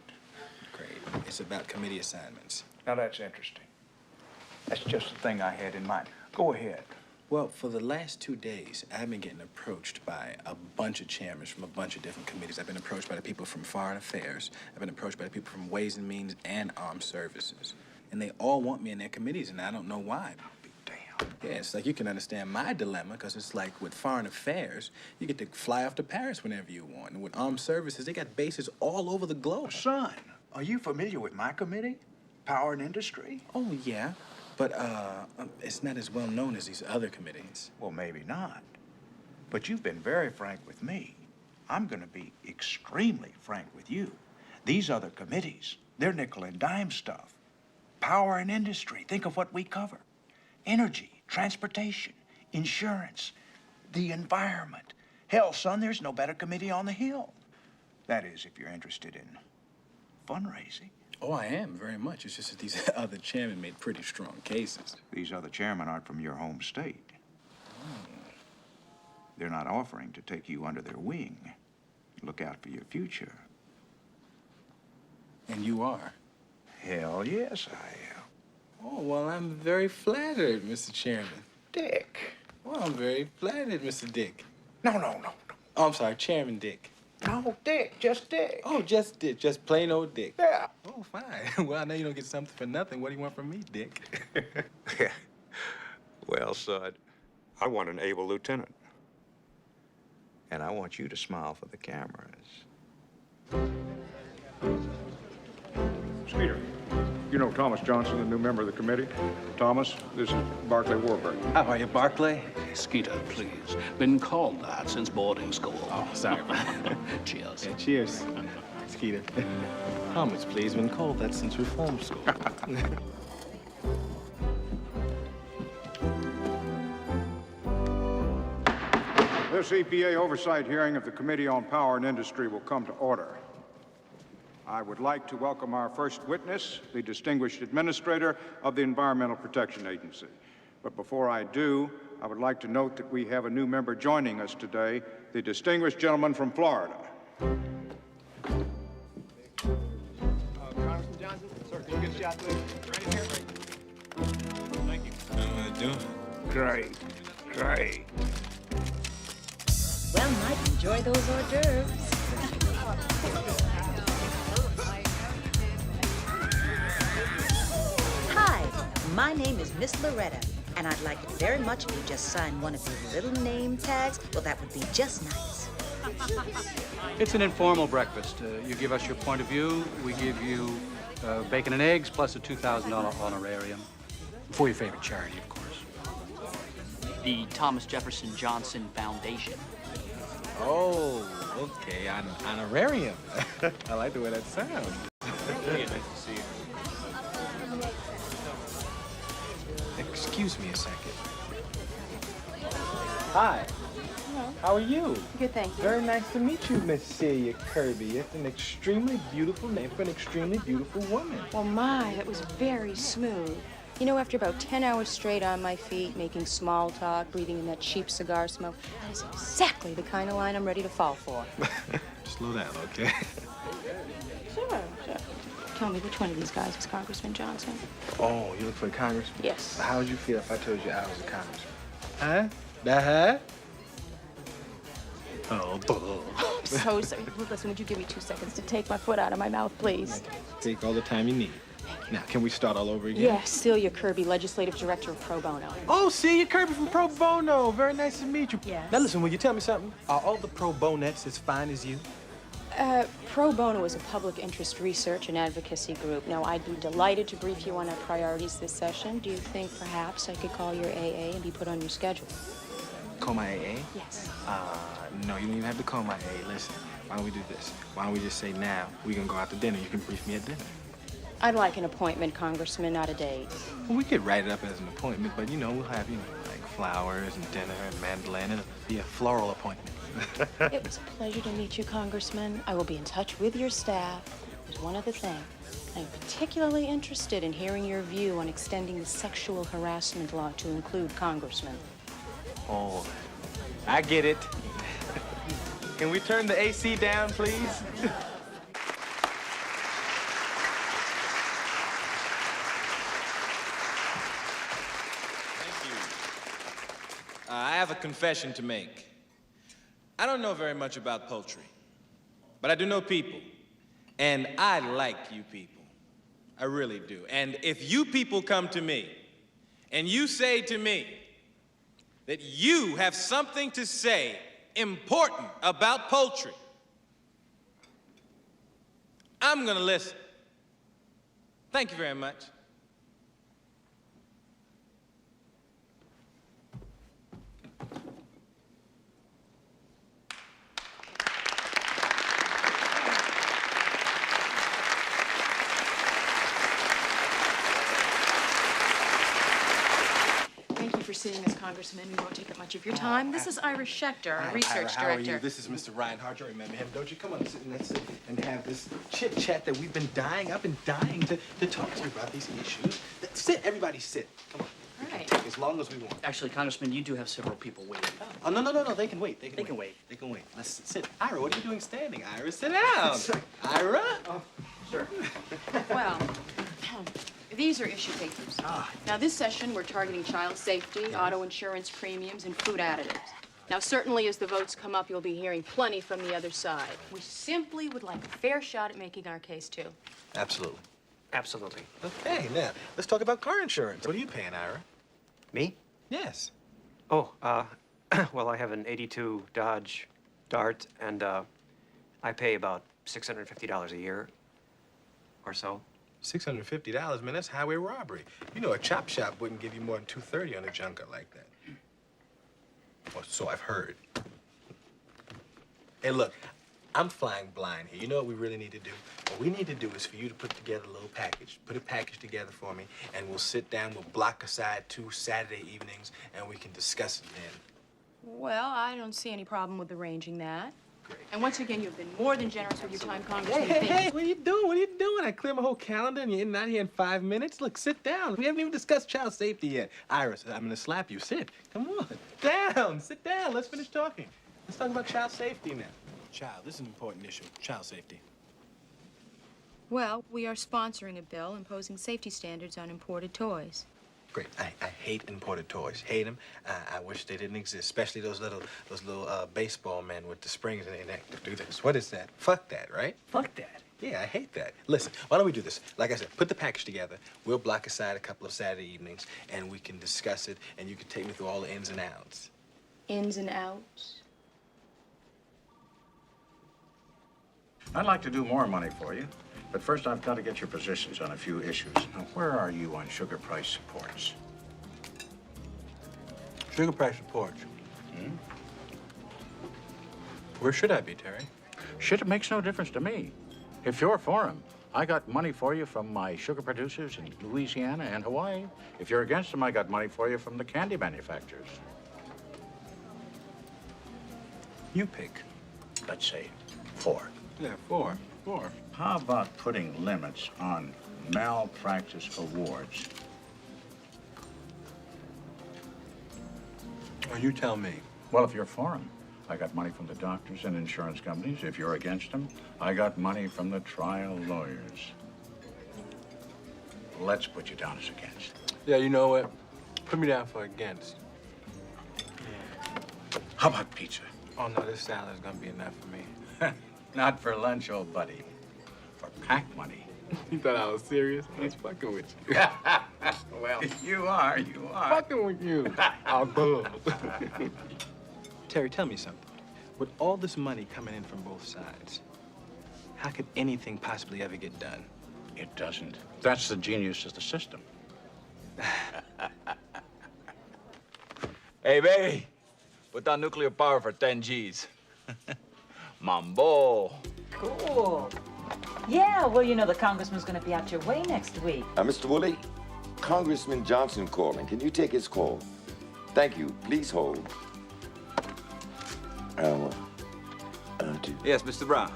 Great. It's about committee assignments. Now, that's interesting. That's just the thing I had in mind. Go ahead. Well, for the last 2 days, I've been getting approached by a bunch of chairmen from a bunch of different committees. I've been approached by the people from Foreign Affairs. I've been approached by the people from Ways and Means and Armed Services. And they all want me in their committees, and I don't know why. Damn. Yeah, it's like you can understand my dilemma, because it's like with Foreign Affairs, you get to fly off to Paris whenever you want. And with Armed Services, they got bases all over the globe. Son, are you familiar with my committee? Power and Industry? Oh, yeah. But it's not as well known as these other committees. Well, maybe not. But you've been very frank with me. I'm going to be extremely frank with you. These other committees, they're nickel and dime stuff. Power and Industry, think of what we cover. Energy, transportation, insurance. the environment. Hell, son, there's no better committee on the Hill. That is, if you're interested in fundraising. Oh, I am, very much. It's just that these other chairmen made pretty strong cases. These other chairmen aren't from your home state. They're not offering to take you under their wing. Look out for your future. And you are? Hell yes, I am. Oh, well, I'm very flattered, Mr. Chairman. Dick. Well, I'm very flattered, Mr. Dick. No. Oh, I'm sorry, Chairman Dick. No, Dick, just Dick. Oh, just Dick, just plain old Dick. Yeah. Oh, fine. Well, I know you don't get something for nothing. What do you want from me, Dick? Well, son, I want an able lieutenant. and I want you to smile for the cameras. Skeeter, you know Thomas Johnson, the new member of the committee. Thomas, this is Barclay Warburg. How are you, Barclay? Skeeter, please. Been called that since boarding school. Oh, sorry. Cheers. Yeah, cheers, Skeeter. Thomas, please. Been called that since reform school. This EPA oversight hearing of the Committee on Power and Industry will come to order. I would like to welcome our first witness, the distinguished administrator of the Environmental Protection Agency. But before I do, I would like to note that we have a new member joining us today, the distinguished gentleman from Florida. Congressman Johnson, sir, can you get a shot, please? Right in here. Thank you. How am I doing? Great. Well, might enjoy those hors d'oeuvres. Hi, my name is Miss Loretta, and I'd like it very much if you just sign one of these little name tags. Well, that would be just nice. It's an informal breakfast. You give us your point of view. We give you bacon and eggs plus a $2,000 honorarium for your favorite charity, of course. The Thomas Jefferson Johnson Foundation. Oh, okay. Honorarium. I like the way that sounds. Excuse me a second. Hi. Hello. How are you? Good, thank you. Very nice to meet you, Miss Celia Kirby. It's an extremely beautiful name for an extremely beautiful woman. Well, my, that was very smooth. You know, after about 10 hours straight on my feet, making small talk, breathing in that cheap cigar smoke, that is exactly the kind of line I'm ready to fall for. Slow down, okay? Sure. Tell me, which one of these guys is Congressman Johnson? Oh, you look for a congressman? Yes. How would you feel if I told you I was a congressman? Huh? Huh? Oh, bull. I'm so sorry. Listen, would you give me 2 seconds to take my foot out of my mouth, please? Take all the time you need. Now, can we start all over again? Yes, Celia Kirby, Legislative Director of Pro Bono. Oh, Celia Kirby from Pro Bono. Very nice to meet you. Yes. Now, listen, will you tell me something? Are all the pro bonettes as fine as you? Pro Bono is a public interest research and advocacy group. Now, I'd be delighted to brief you on our priorities this session. Do you think perhaps I could call your AA and be put on your schedule? Call my AA? Yes. No, you don't even have to call my AA. Listen, why don't we do this? Why don't we just say now we can go out to dinner. You can brief me at dinner. I'd like an appointment, Congressman, not a date. Well, we could write it up as an appointment, but, you know, we'll have, like flowers and dinner and mandolin. It'll be a floral appointment. It was a pleasure to meet you, Congressman. I will be in touch with your staff. There's one other thing. I'm particularly interested in hearing your view on extending the sexual harassment law to include congressmen. Oh, I get it. Can we turn the AC down, please? I have a confession to make. I don't know very much about poultry, but I do know people, and I like you people. I really do. And if you people come to me and you say to me that you have something to say important about poultry, I'm gonna listen. Thank you very much. seeing us, Congressman. We won't take up much of your time. This is Ira Schechter, our research How are you? director. This is Mr. Reinhardt. You remember him, don't you? Come on, let's sit and have this chit-chat that we've been dying to talk to you about these issues. Sit, everybody sit. Come on. All right. Take as long as we want. Actually, Congressman, you do have several people waiting. Oh, no, they can wait. They can wait. They can wait. Let's sit. Ira, what are you doing standing? Ira, sit down. Ira? Oh, sure. Well, these are issue papers. Now, this session, we're targeting child safety, auto insurance premiums, and food additives. Now, certainly, as the votes come up, you'll be hearing plenty from the other side. We simply would like a fair shot at making our case, too. Absolutely. Absolutely. Okay, now, let's talk about car insurance. What are you paying, Ira? Me? Yes. Oh, well, I have an 82 Dodge Dart, and I pay about $650 a year or so. $650, man, that's highway robbery. You know, a chop shop wouldn't give you more than $230 on a junker like that. Well, so I've heard. Hey, look, I'm flying blind here. You know what we really need to do? What we need to do is for you to put together a little package. Put a package together for me, and we'll sit down, we'll block aside 2 Saturday evenings, and we can discuss it then. Well, I don't see any problem with arranging that. Great. And once again, you've been more than generous with your time, Congressman. Hey, what are you doing? What are you doing? I clear my whole calendar and you're in and out here in 5 minutes. Look, sit down. We haven't even discussed child safety yet. Iris, I'm gonna slap you. Sit. Come on. Down. Sit down. Let's finish talking. Let's talk about child safety now. Child, this is an important issue. Child safety. Well, we are sponsoring a bill imposing safety standards on imported toys. Great. I hate imported toys. Hate them. I wish they didn't exist, especially those little baseball men with the springs in their neck to do this. What is that? Fuck that, right? Fuck that. Yeah, I hate that. Listen, why don't we do this? Like I said, put the package together. We'll block aside a couple of Saturday evenings, and we can discuss it, and you can take me through all the ins and outs. Ins and outs? I'd like to do more money for you, but first I've got to get your positions on a few issues. Now, where are you on sugar price supports? Sugar price supports. Where should I be, Terry? Shit, it makes no difference to me. If you're for 'em, I got money for you from my sugar producers in Louisiana and Hawaii. If you're against them, I got money for you from the candy manufacturers. You pick. Let's say 4. Yeah, 4. 4. How about putting limits on malpractice awards? Oh, you tell me. Well, if you're for 'em, I got money from the doctors and insurance companies. If you're against them, I got money from the trial lawyers. Let's put you down as against. Yeah, you know what? Put me down for against. How about pizza? Oh, no, this salad's gonna be enough for me. Not for lunch, old buddy. For pack money. You thought I was serious? I was fucking with you. Well, you are. Fucking with you. I'll go. Terry, tell me something. With all this money coming in from both sides, how could anything possibly ever get done? It doesn't. That's the genius of the system. Hey, baby, put on nuclear power for 10 Gs. Mambo. Cool. Yeah, well, you know the congressman's gonna be out your way next week. Mr. Woolley, Congressman Johnson calling. Can you take his call? Thank you. Please hold. Yes, Mr. Brown.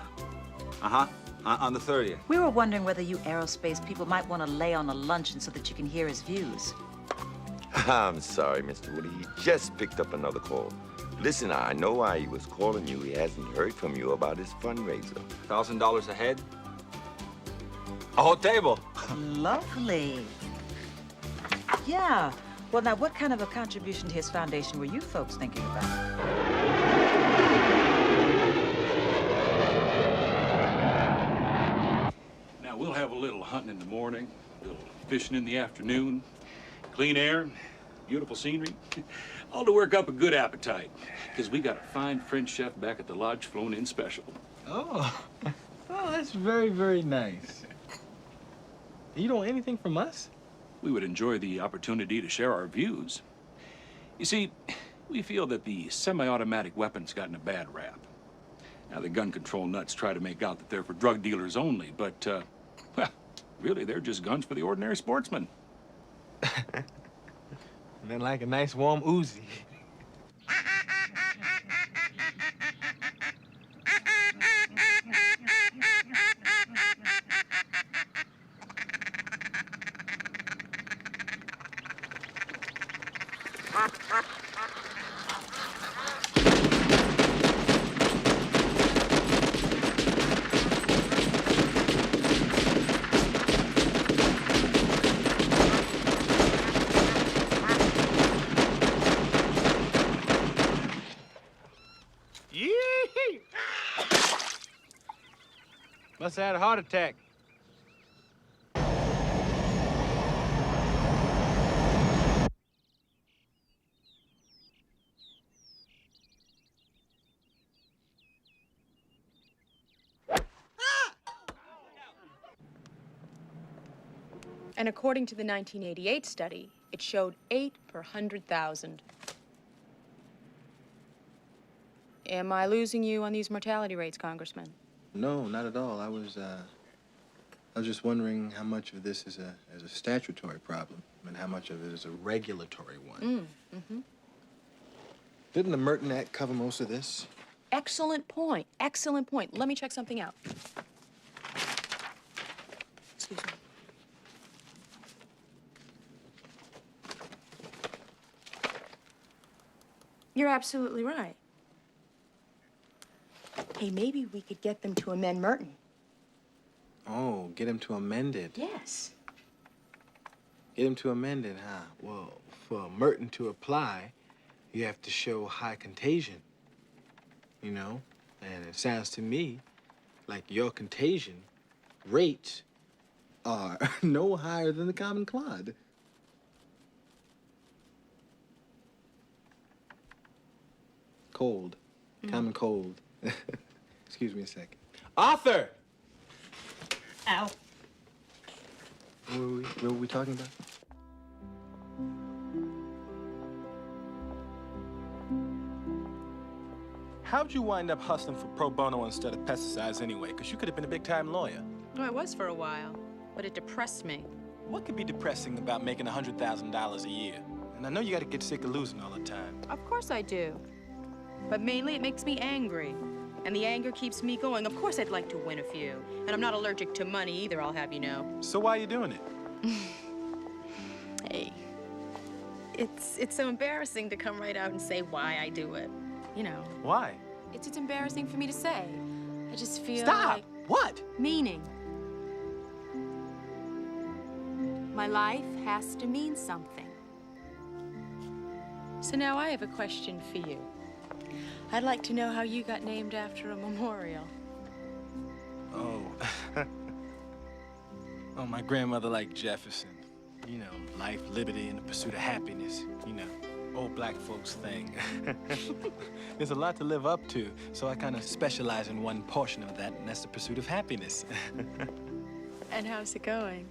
On the 30th. We were wondering whether you aerospace people might want to lay on a luncheon so that you can hear his views. I'm sorry, Mr. Woody. He just picked up another call. Listen, I know why he was calling you. He hasn't heard from you about his fundraiser. $1,000 a head? A whole table. Lovely. Yeah. Well, now, what kind of a contribution to his foundation were you folks thinking about? Now, we'll have a little hunting in the morning, a little fishing in the afternoon, clean air, beautiful scenery, all to work up a good appetite, because we got a fine French chef back at the lodge flown in special. Oh, that's very, very nice. You don't want anything from us? We would enjoy the opportunity to share our views. You see, we feel that the semi-automatic weapon's gotten a bad rap. Now, the gun control nuts try to make out that they're for drug dealers only, but, well, really, they're just guns for the ordinary sportsman. And then like a nice warm Uzi. Must have had a heart attack. And according to the 1988 study, it showed 8 per 100,000. Am I losing you on these mortality rates, Congressman? No, not at all. I was just wondering how much of this is a statutory problem and how much of it is a regulatory one. Didn't the Merton Act cover most of this? Excellent point. Excellent point. Let me check something out. Excuse me. You're absolutely right. Hey, maybe we could get them to amend Merton. Oh, get him to amend it. Yes. Get him to amend it, huh? Well, for Merton to apply, you have to show high contagion. You know? And it sounds to me like your contagion rates are no higher than the common clod. Cold. Common cold. Excuse me a second. Arthur! Ow. What were we talking about? How'd you wind up hustling for pro bono instead of pesticides anyway? Because you could have been a big-time lawyer. Oh, I was for a while, but it depressed me. What could be depressing about making $100,000 a year? And I know you got to get sick of losing all the time. Of course I do. But mainly it makes me angry. And the anger keeps me going. Of course I'd like to win a few. And I'm not allergic to money either, I'll have you know. So why are you doing it? Hey, it's so embarrassing to come right out and say why I do it. You know. Why? It's embarrassing for me to say. I just feel Stop! like... What? Meaning. My life has to mean something. So now I have a question for you. I'd like to know how you got named after a memorial. Oh. Oh, my grandmother liked Jefferson. You know, life, liberty, and the pursuit of happiness. You know, old black folks thing. There's a lot to live up to, so I kind of specialize in one portion of that, and that's the pursuit of happiness. And how's it going?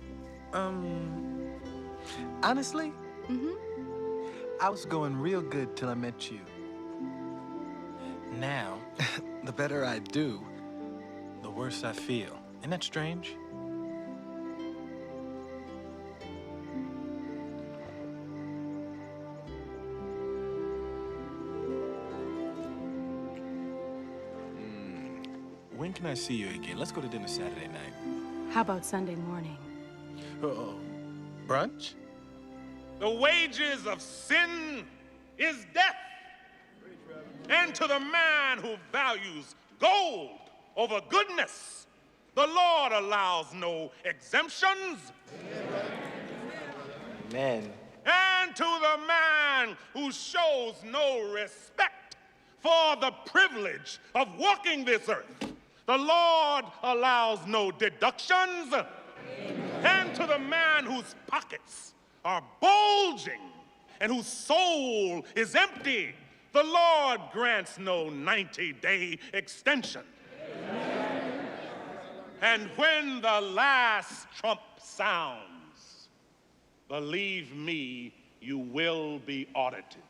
Honestly? I was going real good till I met you. Now, the better I do, the worse I feel. Isn't that strange? When can I see you again? Let's go to dinner Saturday night. How about Sunday morning? Brunch? The wages of sin is death. And to the man who values gold over goodness, the Lord allows no exemptions. Amen. And to the man who shows no respect for the privilege of walking this earth, the Lord allows no deductions. And to the man whose pockets are bulging and whose soul is empty, the Lord grants no 90-day extension. And when the last trump sounds, believe me, you will be audited.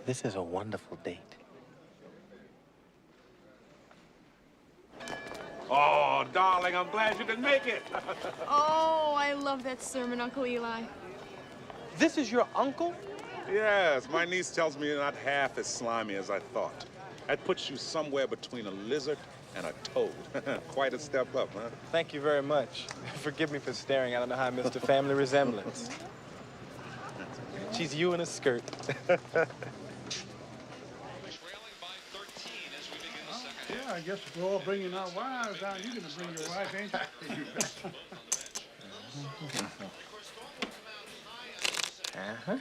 This is a wonderful date. Oh, Oh, darling, I'm glad you could make it. Oh, I love that sermon, Uncle Eli. This is your uncle? Yes, my niece tells me you're not half as slimy as I thought. That puts you somewhere between a lizard and a toad. Quite a step up, huh? Thank you very much. Forgive me for staring. I don't know how I missed a family resemblance. She's you in a skirt. Yeah, I guess if we're all bringing our wives down, you're gonna bring your wife, ain't you? Uh-huh.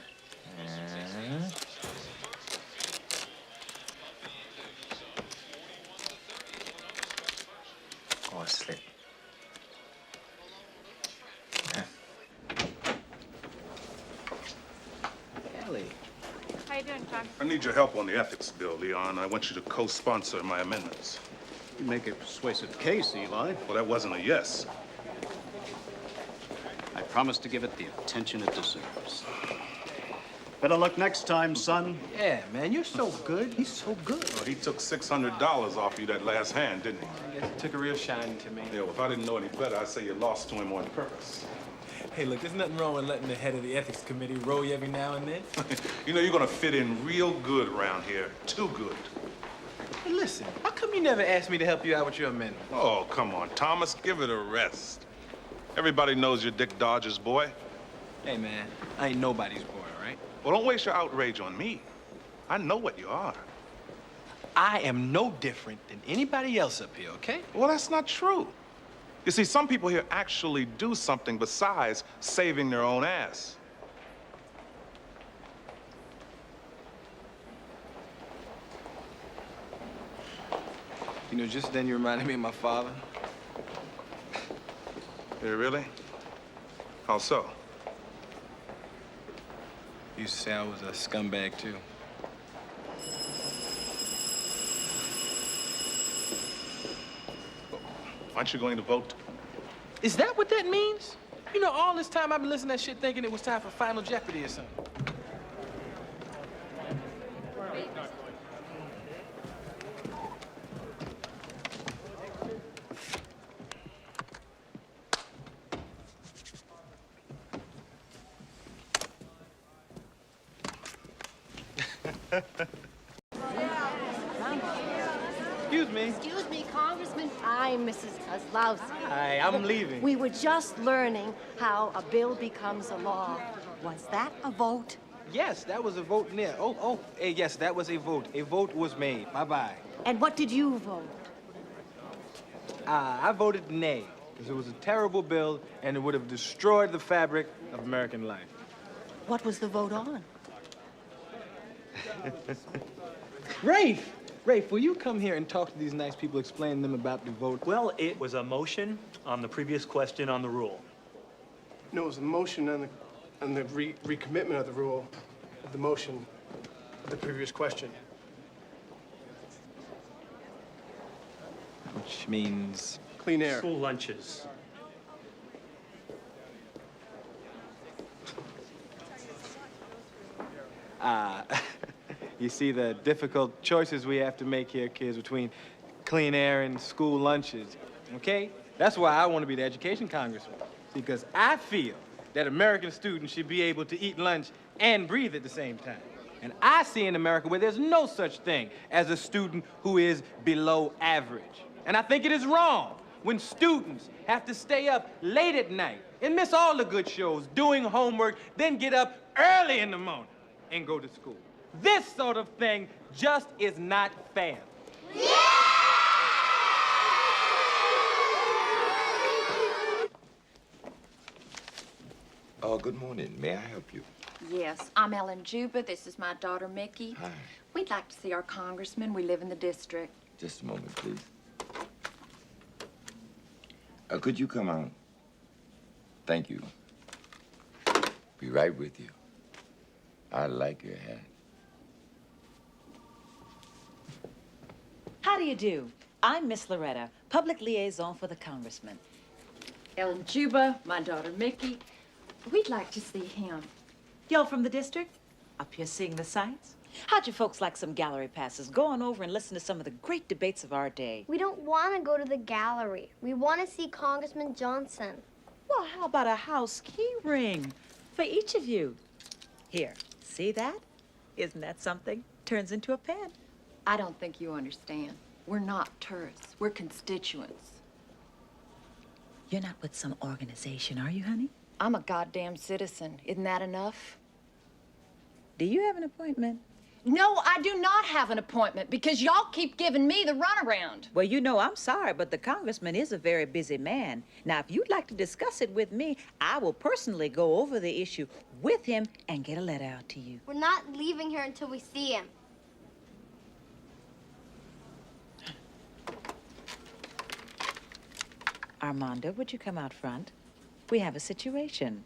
Oh, slip. Ellie. How you doing, Tom? I need your help on the ethics bill, Leon. I want you to co-sponsor my amendments. You make a persuasive case, Eli. Well, that wasn't a yes. I promise to give it the attention it deserves. Better luck next time, son. Yeah, man, you're so good. He's so good. Well, he took $600 off you that last hand, didn't he? I guess it took a real shine to me. Yeah, well, if I didn't know any better, I'd say you lost to him on purpose. Hey, look, there's nothing wrong with letting the head of the ethics committee roll you every now and then. You know, you're gonna fit in real good around here. Too good. Hey, listen, how come you never asked me to help you out with your amendment? Oh, come on, Thomas, give it a rest. Everybody knows you're Dick Dodge's boy. Hey, man, I ain't nobody's boy, all right? Well, don't waste your outrage on me. I know what you are. I am no different than anybody else up here, okay? Well, that's not true. You see, some people here actually do something besides saving their own ass. You know, just then you reminded me of my father. Yeah, really? How so? He used to say I was a scumbag, too. Aren't you going to vote? Is that what that means? You know, all this time I've been listening to that shit thinking it was time for Final Jeopardy or something. Excuse me. Excuse me, Congressman. I'm Mrs. Kozlowski. Hi, I'm leaving. We were just learning how a bill becomes a law. Was that a vote? Yes, that was a vote in there. Hey, yes, that was a vote. A vote was made. Bye-bye. And what did you vote? I voted nay, because it was a terrible bill, and it would have destroyed the fabric of American life. What was the vote on? Rafe, will you come here and talk to these nice people, explain to them about the vote? Well, it was a motion on the previous question on the rule. No, it was a motion on the recommitment of the rule, of the motion, of the previous question. Which means? Clean air. School lunches. You see the difficult choices we have to make here, kids, between clean air and school lunches, okay? That's why I want to be the education congressman, because I feel that American students should be able to eat lunch and breathe at the same time. And I see in America where there's no such thing as a student who is below average. And I think it is wrong when students have to stay up late at night and miss all the good shows, doing homework, then get up early in the morning and go to school. This sort of thing just is not fair. Oh, good morning. May I help you? Yes, I'm Ellen Juba. This is my daughter, Mickey. Hi. We'd like to see our congressman. We live in the district. Just a moment, please. Could you come out? Thank you. Be right with you. I like your hat. How do you do? I'm Miss Loretta, public liaison for the congressman. Ellen Juba, my daughter, Mickey. We'd like to see him. Y'all from the district? Up here seeing the sights? How'd you folks like some gallery passes? Go on over and listen to some of the great debates of our day. We don't want to go to the gallery. We want to see Congressman Johnson. Well, how about a house key ring for each of you? Here, see that? Isn't that something? Turns into a pen. I don't think you understand. We're not tourists. We're constituents. You're not with some organization, are you, honey? I'm a goddamn citizen. Isn't that enough? Do you have an appointment? No, I do not have an appointment because y'all keep giving me the runaround. Well, you know, I'm sorry, but the congressman is a very busy man. Now, if you'd like to discuss it with me, I will personally go over the issue with him and get a letter out to you. We're not leaving here until we see him. Armando, would you come out front? We have a situation.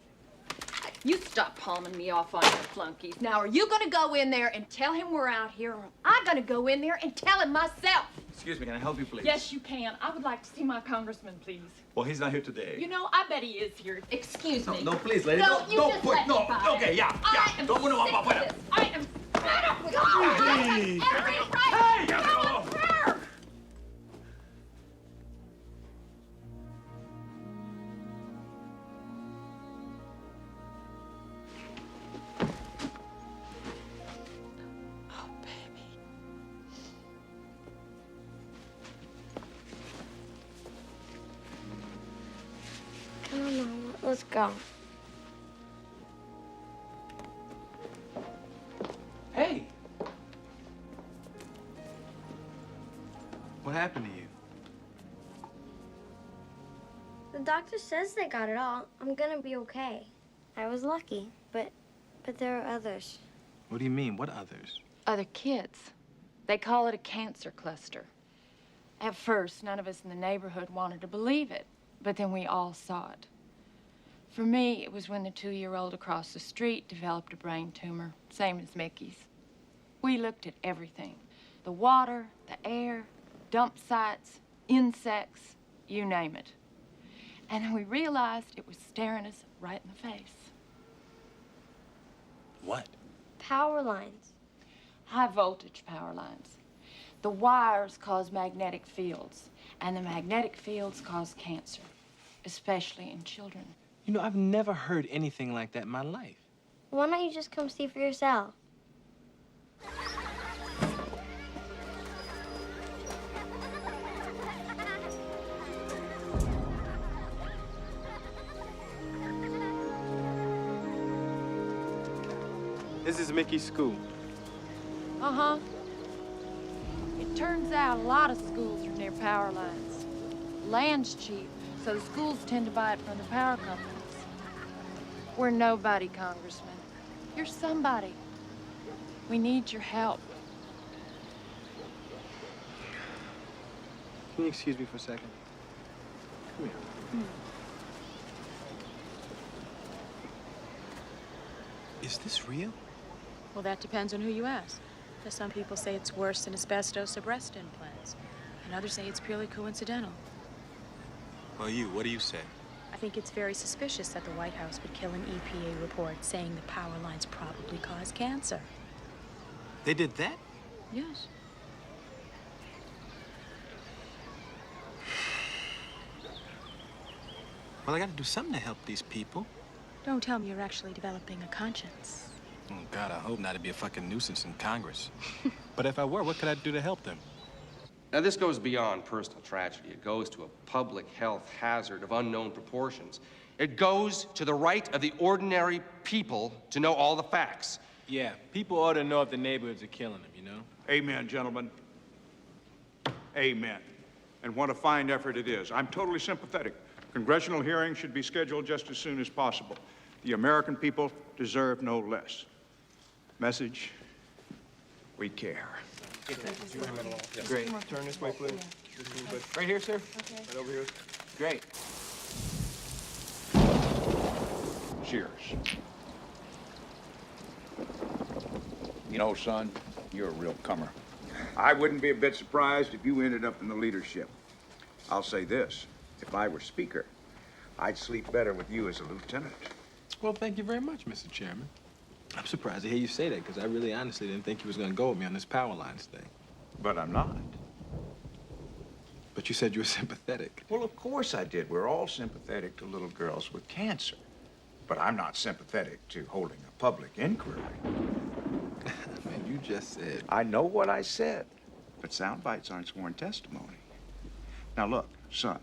You stop palming me off on your flunkies. Now, are you gonna go in there and tell him we're out here, or am I gonna go in there and tell him myself? Excuse me, can I help you, please? Yes, you can. I would like to see my congressman, please. Well, he's not here today. You know, I bet he is here. Excuse me. No, please, lady. No, Don't- you don't just put- let no, me buy okay, it. yeah. I am Don't put no sick up, of this. I am fed up with all of this. Every right going through. Come on, Mama. Let's go. Hey! What happened to you? The doctor says they got it all. I'm gonna be okay. I was lucky, but there are others. What do you mean? What others? Other kids. They call it a cancer cluster. At first, none of us in the neighborhood wanted to believe it, but then we all saw it. For me, it was when the 2-year-old across the street developed a brain tumor, same as Mickey's. We looked at everything. The water, the air, dump sites, insects, you name it. And then we realized it was staring us right in the face. What? Power lines. High voltage power lines. The wires cause magnetic fields, and the magnetic fields cause cancer, especially in children. You know, I've never heard anything like that in my life. Why don't you just come see for yourself? This is Mickey's school. Uh-huh. It turns out a lot of schools are near power lines. Land's cheap, so the schools tend to buy it from the power companies. We're nobody, Congressman. You're somebody. We need your help. Can you excuse me for a second? Come here. Is this real? Well, that depends on who you ask. Some people say it's worse than asbestos or breast implants, and others say it's purely coincidental. Well, what do you say? I think it's very suspicious that the White House would kill an EPA report saying the power lines probably cause cancer. They did that? Yes. Well, I gotta do something to help these people. Don't tell me you're actually developing a conscience. Oh, God, I hope not to be a fucking nuisance in Congress. But if I were, what could I do to help them? Now, this goes beyond personal tragedy. It goes to a public health hazard of unknown proportions. It goes to the right of the ordinary people to know all the facts. Yeah, people ought to know if the neighborhoods are killing them, you know? Amen, gentlemen. Amen. And what a fine effort it is. I'm totally sympathetic. Congressional hearings should be scheduled just as soon as possible. The American people deserve no less. Message, we care. Great. Turn this way, please. Right here, sir? Okay. Right over here. Great. Cheers. You know, son, you're a real comer. I wouldn't be a bit surprised if you ended up in the leadership. I'll say this, if I were Speaker, I'd sleep better with you as a lieutenant. Well, thank you very much, Mr. Chairman. I'm surprised to hear you say that, because I really honestly didn't think you was going to go with me on this power lines thing. But I'm not. But you said you were sympathetic. Well, of course I did. We're all sympathetic to little girls with cancer. But I'm not sympathetic to holding a public inquiry. Man, you just said... I know what I said, but sound bites aren't sworn testimony. Now, look, son,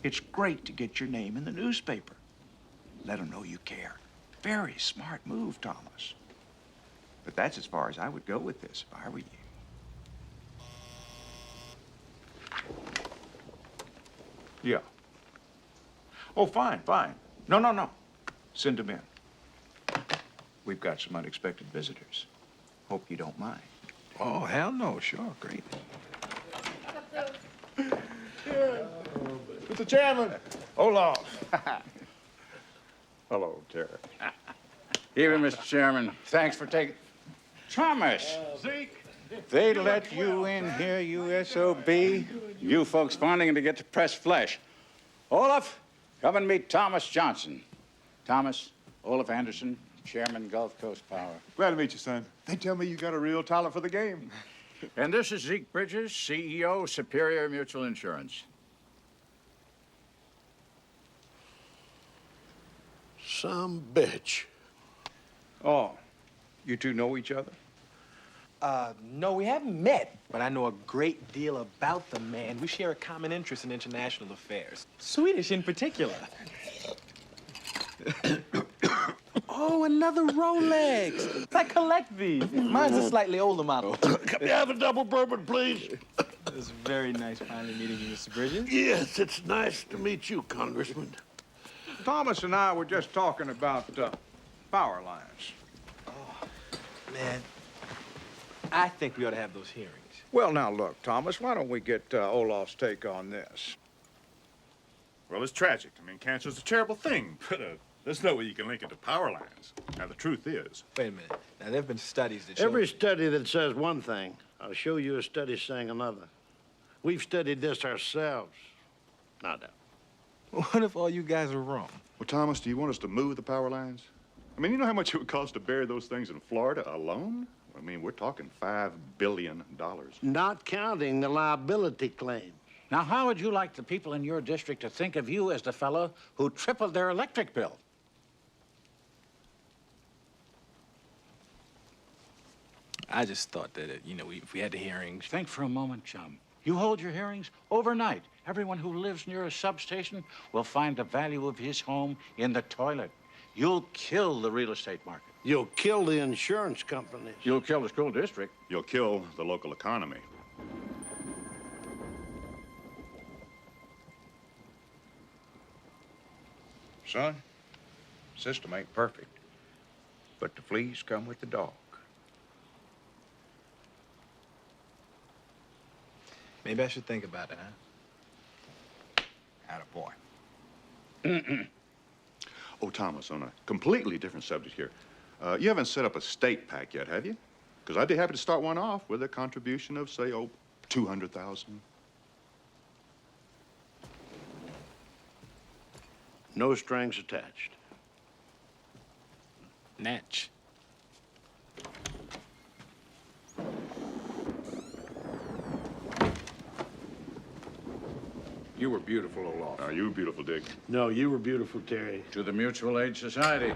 it's great to get your name in the newspaper. Let them know you care. Very smart move, Thomas. But that's as far as I would go with this if I were you. Yeah. Oh, fine, fine. No. Send them in. We've got some unexpected visitors. Hope you don't mind. Oh, hell no. Sure, great. Mr. Chairman. Olaf. Hello, Terry. Evening, Mr. Chairman. Thanks for taking... Thomas! Zeke! They let you in here, you SOB? You folks finding to get to press flesh. Olaf, come and meet Thomas Johnson. Thomas, Olaf Anderson, Chairman, Gulf Coast Power. Glad to meet you, son. They tell me you got a real talent for the game. And this is Zeke Bridges, CEO, Superior Mutual Insurance. Some bitch. Oh, you two know each other? No, we haven't met, but I know a great deal about the man. We share a common interest in international affairs. Swedish in particular. Oh, another Rolex. I collect these. Mine's a slightly older model. Can we have a double bourbon, please? It's very nice finally meeting you, Mr. Bridges. Yes, it's nice to meet you, Congressman. Thomas and I were just talking about power lines. Man, I think we ought to have those hearings. Well, now, look, Thomas, why don't we get Olaf's take on this? Well, it's tragic. I mean, cancer's a terrible thing, but there's no way you can link it to power lines. Now, the truth is... Wait a minute. Now, there have been studies that show... Every study that says one thing, I'll show you a study saying another. We've studied this ourselves. Not doubt. What if all you guys are wrong? Well, Thomas, do you want us to move the power lines? I mean, you know how much it would cost to bury those things in Florida alone? I mean, we're talking $5 billion. Not counting the liability claims. Now, how would you like the people in your district to think of you as the fellow who tripled their electric bill? I just thought that, if we had the hearings... Think for a moment, chum. You hold your hearings overnight. Everyone who lives near a substation will find the value of his home in the toilet. You'll kill the real estate market. You'll kill the insurance companies. You'll kill the school district. You'll kill the local economy. Son, system ain't perfect, but the fleas come with the dog. Maybe I should think about it, huh? Attaboy. Oh, Thomas, on a completely different subject here. You haven't set up a state PAC yet, have you? Because I'd be happy to start one off with a contribution of, say, $200,000. No strings attached. Natch. You were beautiful, Olaf. Are you beautiful, Dick? No, you were beautiful, Terry. To the Mutual Aid Society.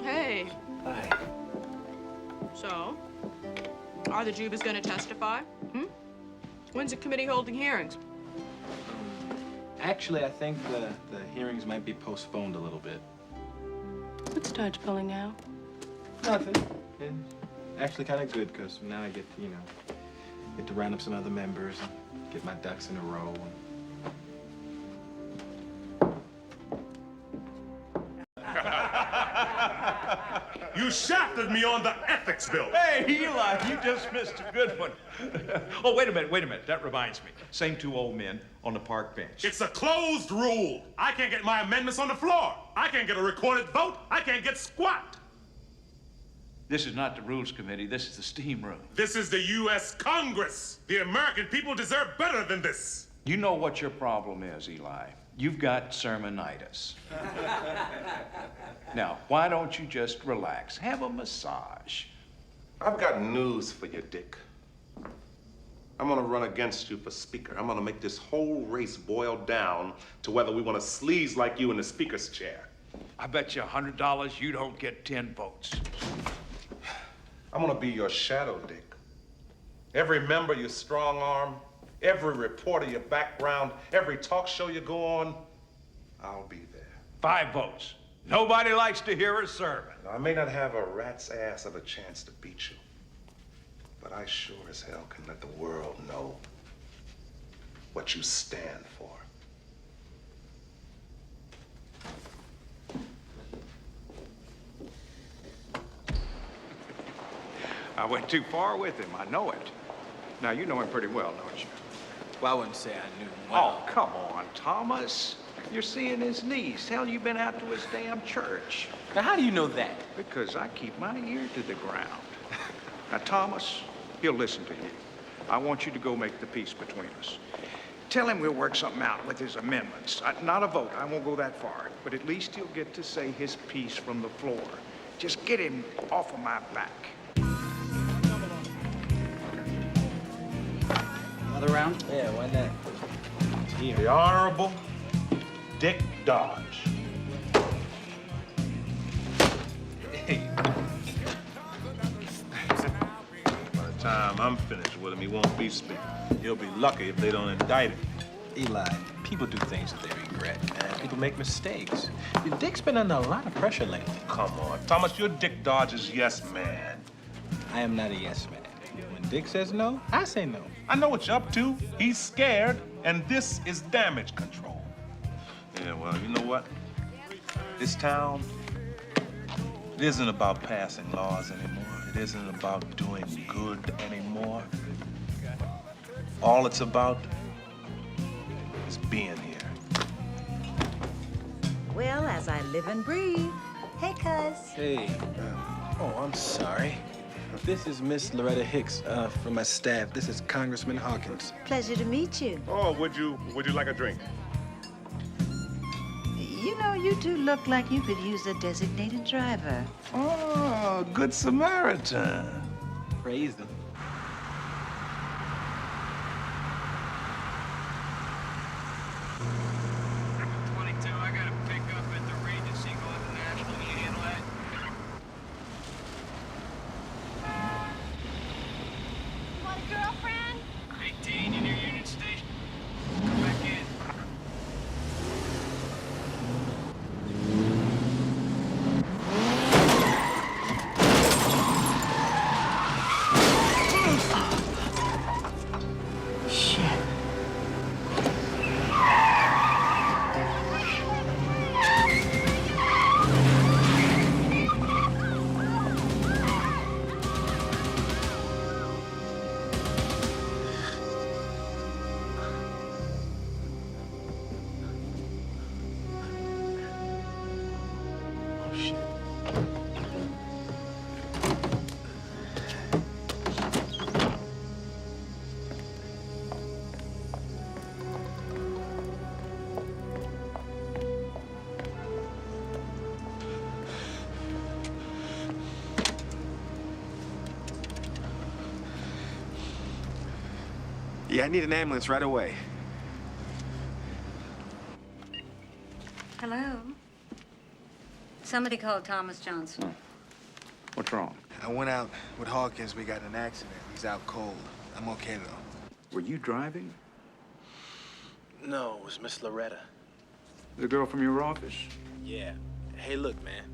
Hey. Hi. So, are the Jubas going to testify? When's the committee holding hearings? Actually, I think the hearings might be postponed a little bit. What's Dodge pulling now? Nothing. It's actually kind of good, because now I get to, get to round up some other members and get my ducks in a row. You shafted me on the ethics bill. Hey, Eli, you just missed a good one. Oh, wait a minute. That reminds me. Same two old men on the park bench. It's a closed rule. I can't get my amendments on the floor. I can't get a recorded vote. I can't get squat. This is not the Rules Committee. This is the steam room. This is the U.S. Congress. The American people deserve better than this. You know what your problem is, Eli. You've got sermonitis. Now, why don't you just relax? Have a massage. I've got news for you, Dick. I'm gonna run against you for speaker. I'm gonna make this whole race boil down to whether we want a sleaze like you in the speaker's chair. I bet you $100 you don't get 10 votes. I'm gonna be your shadow, Dick. Every member you strong arm, every reporter your background, every talk show you go on, I'll be there. 5 votes. Nobody likes to hear a sermon. Now, I may not have a rat's ass of a chance to beat you, but I sure as hell can let the world know what you stand for. I went too far with him. I know it. Now, you know him pretty well, don't you? Well, I wouldn't say I knew him well. Oh, come on, Thomas. You're seeing his niece. Hell, you've been out to his damn church. Now, how do you know that? Because I keep my ear to the ground. Now, Thomas, he'll listen to you. I want you to go make the peace between us. Tell him we'll work something out with his amendments. Not a vote. I won't go that far. But at least he'll get to say his piece from the floor. Just get him off of my back. Another round? Yeah, why not? Here. The Honorable Dick Dodge. Hey. By the time I'm finished with him, he won't be speaking. He'll be lucky if they don't indict him. Eli, people do things that they regret, man. People make mistakes. Dick's been under a lot of pressure lately. Come on, Thomas, you're Dick Dodge's yes man. I am not a yes man. When Dick says no, I say no. I know what you're up to. He's scared, and this is damage control. Yeah, well, you know what? This town, it isn't about passing laws anymore. It isn't about doing good anymore. All it's about is being here. Well, as I live and breathe. Hey, cuz. Hey. Oh, I'm sorry. This is Miss Loretta Hicks from my staff. This is Congressman Hawkins. Pleasure to meet you. Oh, would you like a drink? You know, you two look like you could use a designated driver. Oh, good Samaritan. Praise them. Yeah, I need an ambulance right away. Hello? Somebody called Thomas Johnson. What's wrong? I went out with Hawkins. We got in an accident. He's out cold. I'm okay, though. Were you driving? No, it was Miss Loretta. The girl from your office? Yeah. Hey, look, man.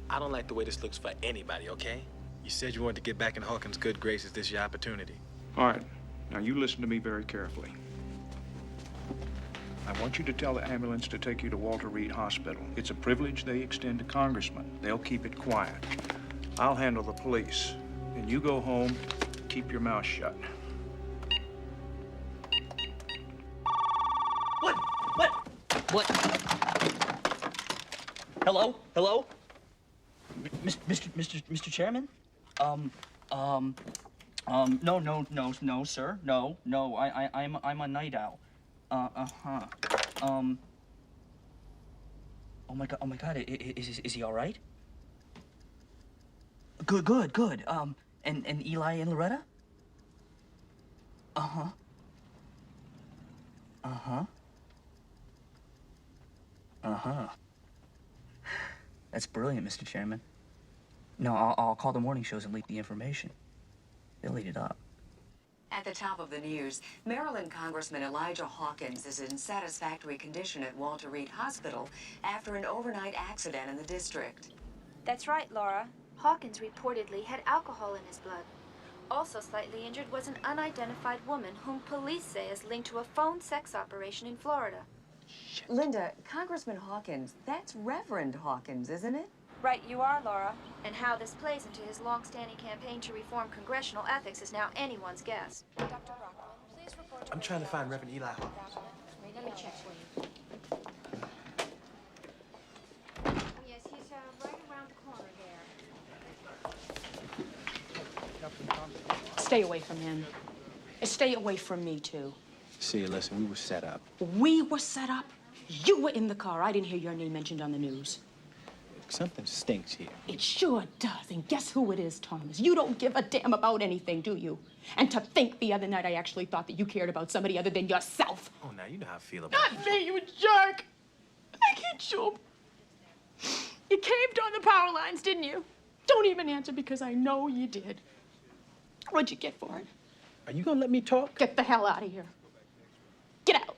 I don't like the way this looks for anybody, okay? You said you wanted to get back in Hawkins' good graces. This is your opportunity. All right. Now, you listen to me very carefully. I want you to tell the ambulance to take you to Walter Reed Hospital. It's a privilege they extend to congressmen. They'll keep it quiet. I'll handle the police. And you go home, keep your mouth shut. What? Hello? Hello? Mr. Chairman? No, sir. No. I'm a night owl. Oh my God. Is he all right? Good. And Eli and Loretta? Uh-huh. That's brilliant, Mr. Chairman. No, I'll call the morning shows and leak the information. They'll eat it up. At the top of the news, Maryland Congressman Elijah Hawkins is in satisfactory condition at Walter Reed Hospital after an overnight accident in the district. That's right, Laura. Hawkins reportedly had alcohol in his blood. Also slightly injured was an unidentified woman whom police say is linked to a phone sex operation in Florida. Linda, Congressman Hawkins, that's Reverend Hawkins, isn't it? Right, you are, Laura. And how this plays into his long-standing campaign to reform congressional ethics is now anyone's guess. Dr. Rockwell, please report to I'm trying to find Reverend Eli Hawkins. Let me check for you. Yes, he's right around the corner there. Stay away from him. And stay away from me, too. See, listen, we were set up. We were set up. You were in the car. I didn't hear your name mentioned on the news. Something stinks here. It sure does. And guess who it is, Thomas? You don't give a damn about anything, do you? And to think the other night I actually thought that you cared about somebody other than yourself. Oh, now you know how I feel about Not me, you jerk. I can't you. You caved on the power lines, didn't you? Don't even answer because I know you did. What'd you get for it? Are you gonna let me talk? Get the hell out of here. Get out.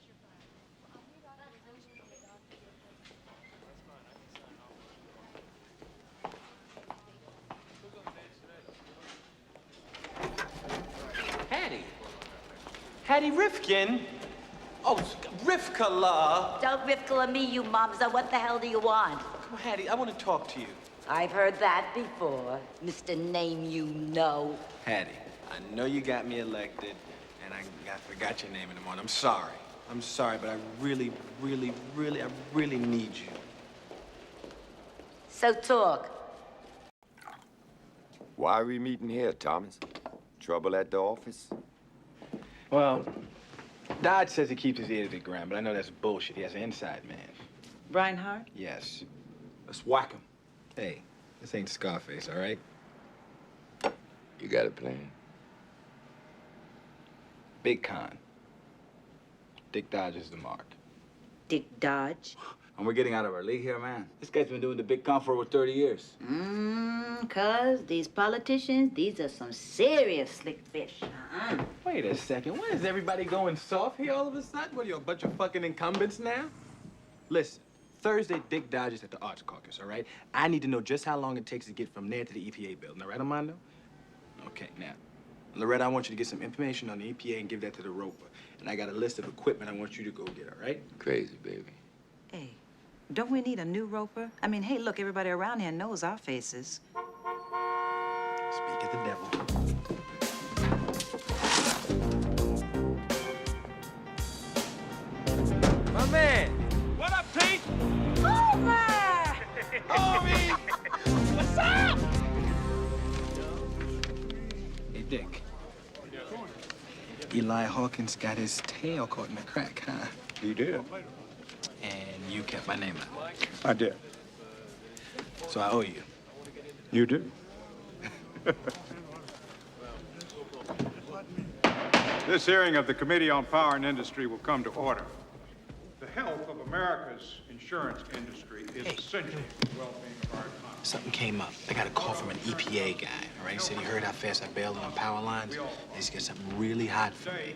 Hattie Rifkin? Oh, Rivka La. Don't Rivka me, you momza. What the hell do you want? Come on, Hattie, I want to talk to you. I've heard that before, Mr. Name You Know. Hattie, I know you got me elected, and I forgot your name in the morning. I'm sorry. I'm sorry, but I really need you. So talk. Why are we meeting here, Thomas? Trouble at the office? Well, Dodge says he keeps his ear to the ground, but I know that's bullshit. He has an inside man. Brian Hart? Yes. Let's whack him. Hey, this ain't Scarface, all right? You got a plan? Big con. Dick Dodge is the mark. Dick Dodge? And we're getting out of our league here, man. This guy's been doing the big con for over 30 years. Cuz these politicians, these are some serious slick fish. Wait a second. Why is everybody going soft here all of a sudden? What are you, a bunch of fucking incumbents now? Listen, Thursday, Dick Dodge is at the Arts Caucus, all right? I need to know just how long it takes to get from there to the EPA building. All right, Armando? Okay, now, Loretta, I want you to get some information on the EPA and give that to the Roper. And I got a list of equipment I want you to go get, all right? Crazy, baby. Hey, don't we need a new roper? I mean, hey, look, everybody around here knows our faces. Speak of the devil. My man. What up, Pete? Homer! Homie! What's up? Hey, Dick. Eli Hawkins got his tail caught in the crack, huh? He did. And you kept my name out. I did. So I owe you. You do. This hearing of the Committee on Power and Industry will come to order. The health of America's insurance industry is essential to the well-being of our economy. Something came up. I got a call from an EPA guy, all right? He said he heard how fast I bailed on power lines. And he's got something really hot for me.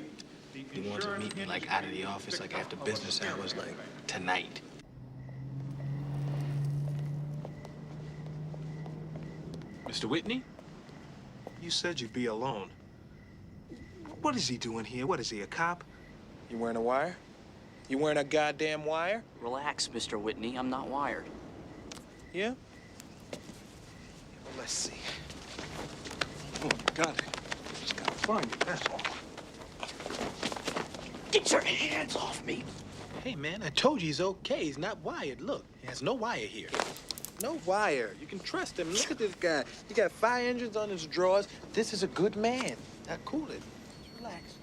He wanted to meet me, like, out of the office, like, after business hours, like, tonight. Mr. Whitney? You said you'd be alone. What is he doing here? What is he, a cop? You wearing a wire? You wearing a goddamn wire? Relax, Mr. Whitney. I'm not wired. Yeah? Let's see. Oh, you got it. Just gotta find it, that's all. Get your hands off me! Hey, man, I told you he's okay. He's not wired. Look, he has no wire here. No wire. You can trust him. Look at this guy. He got fire engines on his drawers. This is a good man. Now, cool it. Just relax.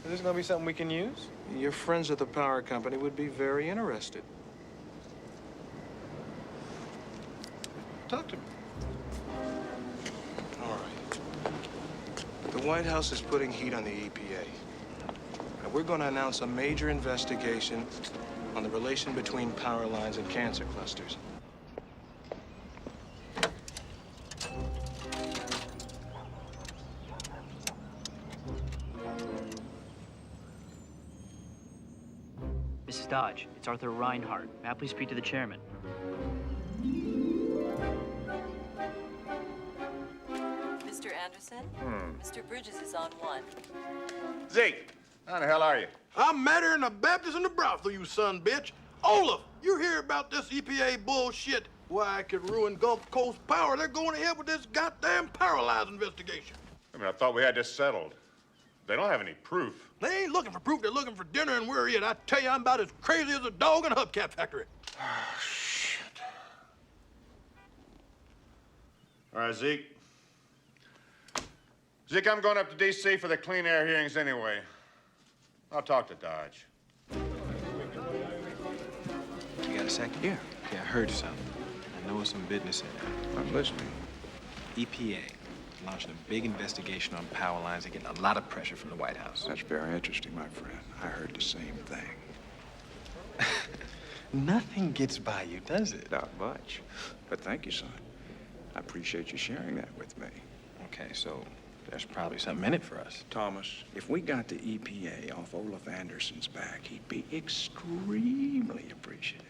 Is this gonna be something we can use? Your friends at the power company would be very interested. Talk to me. All right. The White House is putting heat on the EPA. And we're going to announce a major investigation on the relation between power lines and cancer clusters. Mrs. Dodge, it's Arthur Reinhardt. May I please speak to the chairman? Mr. Anderson? Mr. Bridges is on one. Zeke, how the hell are you? I'm madder than a Baptist in the brothel, you son bitch. Olaf, you hear about this EPA bullshit? Why, it could ruin Gulf Coast power. They're going ahead with this goddamn Paralyze investigation. I mean, I thought we had this settled. They don't have any proof. They ain't looking for proof. They're looking for dinner and we're it. I tell you, I'm about as crazy as a dog in a hubcap factory. Oh, shit. All right, Zeke. Zeke, I'm going up to D.C. for the clean air hearings anyway. I'll talk to Dodge. You got a second? Yeah. Okay, I heard something. I know it's some business in there. I'm listening. EPA launching a big investigation on power lines. They're getting a lot of pressure from the White House. That's very interesting, my friend. I heard the same thing. Nothing gets by you, does it? Not much. But thank you, son. I appreciate you sharing that with me. Okay, so there's probably something in it for us. Thomas, if we got the EPA off Olaf Anderson's back, he'd be extremely appreciative.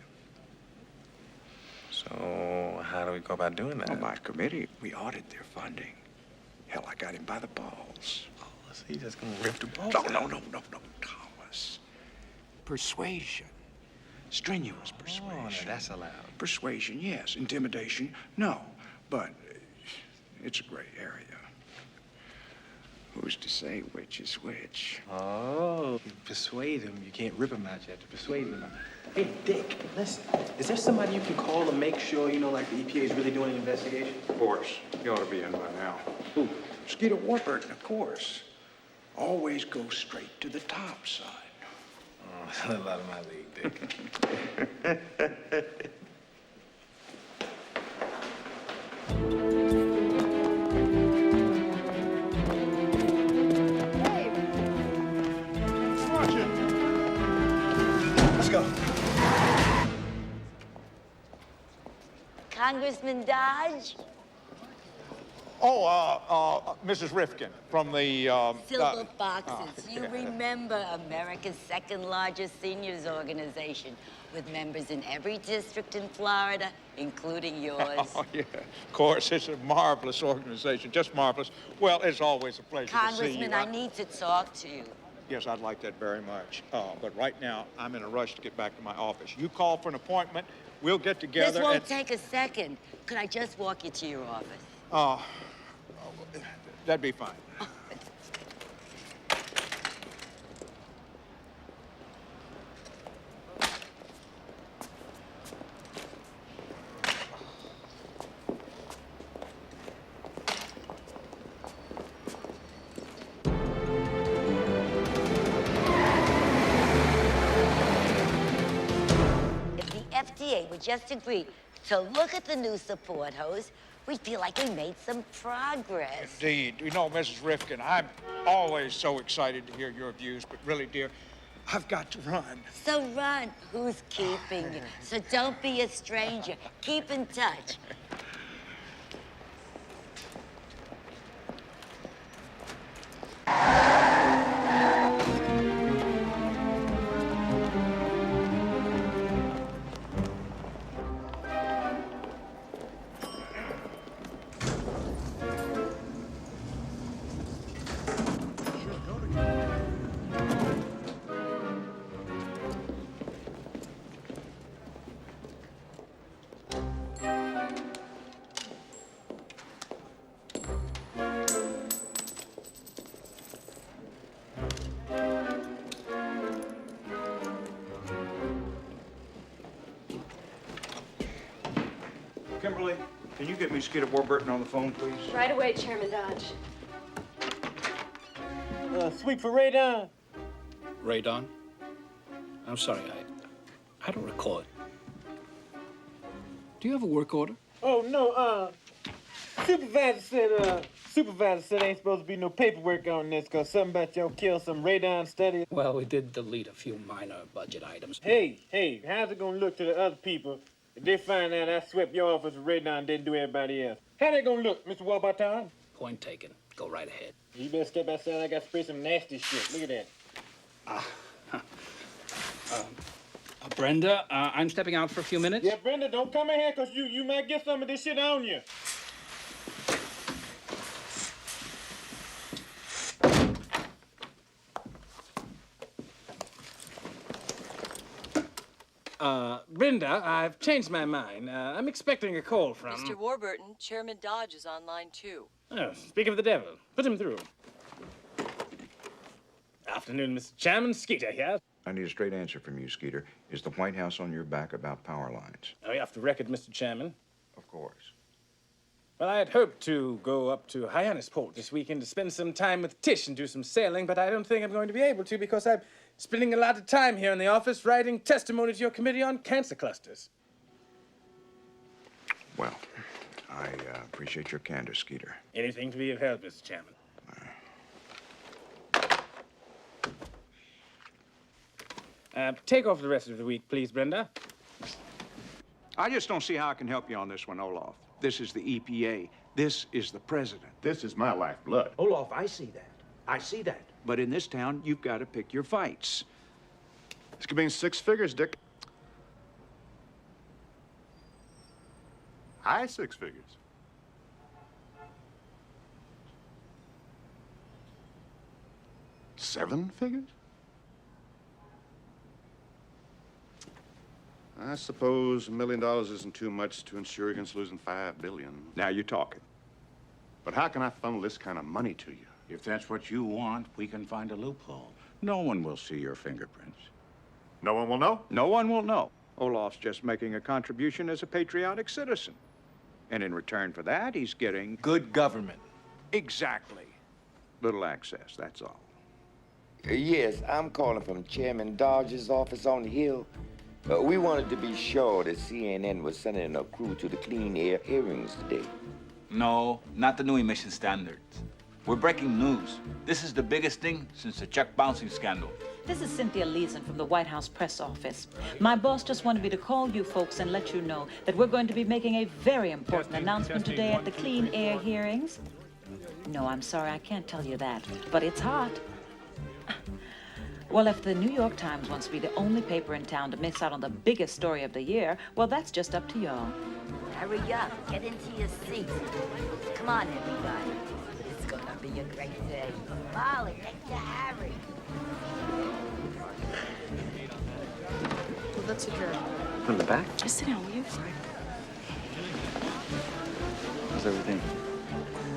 So how do we go about doing that? On my committee, we audit their funding. Hell, I got him by the balls. Oh, so he's just gonna rip the balls No, out. no, Thomas. Persuasion. Strenuous persuasion. Oh, now that's allowed. Persuasion, yes. Intimidation, no. But it's a gray area. Who's to say which is which? Oh, you persuade him. You can't rip him out. You have to persuade him. Hey, Dick, listen. Is there somebody you can call to make sure, you know, like the EPA is really doing an investigation? Of course. You ought to be in by now. Who? Skeeter Warburton, of course. Always go straight to the top, son. Oh, that's a lot of my league, Dick. Congressman Dodge? Oh, Mrs. Rifkin from the, Silver Foxes. You remember America's second largest seniors organization with members in every district in Florida, including yours. Oh, yeah. Of course, it's a marvelous organization, just marvelous. Well, it's always a pleasure to see you. Congressman, I need to talk to you. Yes, I'd like that very much. But right now, I'm in a rush to get back to my office. You call for an appointment, we'll get together. This won't take a second. Could I just walk you to your office? That'd be fine. If the FDA would just agree to look at the new support hose, we feel like we made some progress. Indeed. You know, Mrs. Rifkin, I'm always so excited to hear your views, but really, dear, I've got to run. So run. Who's keeping you? So don't be a stranger. Keep in touch. you get me Skeeter Warburton on the phone, please? Right away, Chairman Dodge. Sweep for Radon. Radon? I'm sorry, I don't recall it. Do you have a work order? Oh, no, Supervisor said ain't supposed to be no paperwork on this because something about y'all killed some radon study. Well, we did delete a few minor budget items. Hey, how's it gonna look to the other people if they find out I swept your office with radon and didn't do everybody else? How they gonna look, Mr. Warburton? Point taken. Go right ahead. You better step outside. I got to spray some nasty shit. Look at that. Brenda, I'm stepping out for a few minutes. Yeah, Brenda, don't come in here because you might get some of this shit on you. Brenda, I've changed my mind. I'm expecting a call from... Mr. Warburton, Chairman Dodge is on line 2. Oh, speak of the devil. Put him through. Afternoon, Mr. Chairman. Skeeter here. I need a straight answer from you, Skeeter. Is the White House on your back about power lines? Oh, you have to record, Mr. Chairman. Of course. Well, I had hoped to go up to Hyannisport this weekend to spend some time with Tish and do some sailing, but I don't think I'm going to be able to because I'm spending a lot of time here in the office writing testimony to your committee on cancer clusters. Well, I appreciate your candor, Skeeter. Anything to be of help, Mr. Chairman. Take off the rest of the week, please, Brenda. I just don't see how I can help you on this one, Olaf. This is the EPA. This is the president. This is my lifeblood. Olaf, I see that. I see that. But in this town, you've got to pick your fights. This could mean 6 figures, Dick. High 6 figures. $7 figures? I suppose $1 million isn't too much to insure against losing $5 billion. Now you're talking. But how can I funnel this kind of money to you? If that's what you want, we can find a loophole. No one will see your fingerprints. No one will know? No one will know. Olaf's just making a contribution as a patriotic citizen. And in return for that, he's getting... Good government. Exactly. Little access, that's all. Yes, I'm calling from Chairman Dodge's office on the Hill. We wanted to be sure that CNN was sending a crew to the clean air hearings today. No, not the new emission standards. We're breaking news. This is the biggest thing since the check bouncing scandal. This is Cynthia Leeson from the White House press office. My boss just wanted me to call you folks and let you know that we're going to be making a very important announcement today at the clean air hearings. No, I'm sorry, I can't tell you that, but it's hot. Well, if the New York Times wants to be the only paper in town to miss out on the biggest story of the year, well, that's just up to y'all. Hurry up, get into your seats. Come on, everybody. It's gonna be a great day. Molly, get to Harry. Well, let's adjourn. From the back? Just sit down, will you? How's everything?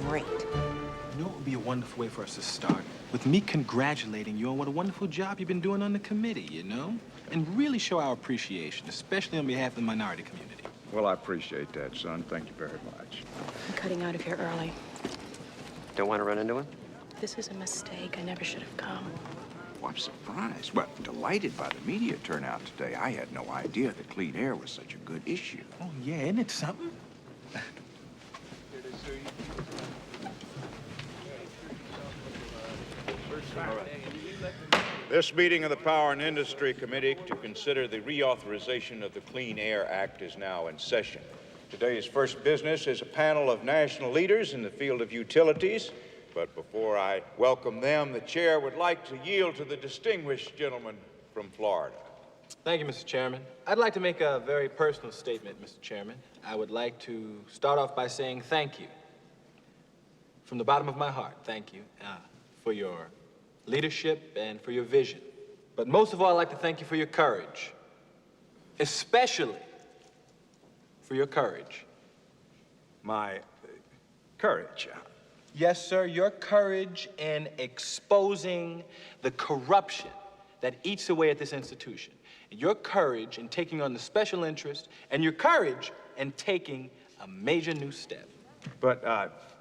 Great. You know what would be a wonderful way for us to start? With me congratulating you on what a wonderful job you've been doing on the committee, you know? And really show our appreciation, especially on behalf of the minority community. Well, I appreciate that, son. Thank you very much. I'm cutting out of here early. Don't want to run into him? This was a mistake. I never should have come. Oh, I'm surprised. Well, delighted by the media turnout today. I had no idea that clean air was such a good issue. Oh, yeah, isn't it something? This meeting of the Power and Industry Committee to consider the reauthorization of the Clean Air Act is now in session. Today's first business is a panel of national leaders in the field of utilities. But before I welcome them, the chair would like to yield to the distinguished gentleman from Florida. Thank you, Mr. Chairman. I'd like to make a very personal statement, Mr. Chairman. I would like to start off by saying thank you. From the bottom of my heart, thank you for your leadership and for your vision. But most of all, I'd like to thank you for your courage, especially for your courage. My courage. Yes, sir, your courage in exposing the corruption that eats away at this institution. Your courage in taking on the special interest, and your courage in taking a major new step. But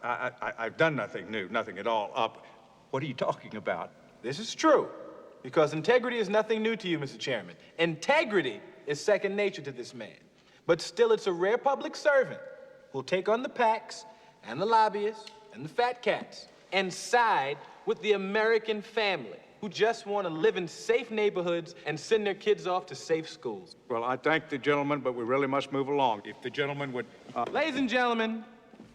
I've done nothing new, nothing at all. What are you talking about? This is true, because integrity is nothing new to you, Mr. Chairman. Integrity is second nature to this man. But still, it's a rare public servant who'll take on the PACs and the lobbyists and the fat cats and side with the American family who just want to live in safe neighborhoods and send their kids off to safe schools. Well, I thank the gentleman, but we really must move along. If the gentleman would... Ladies and gentlemen,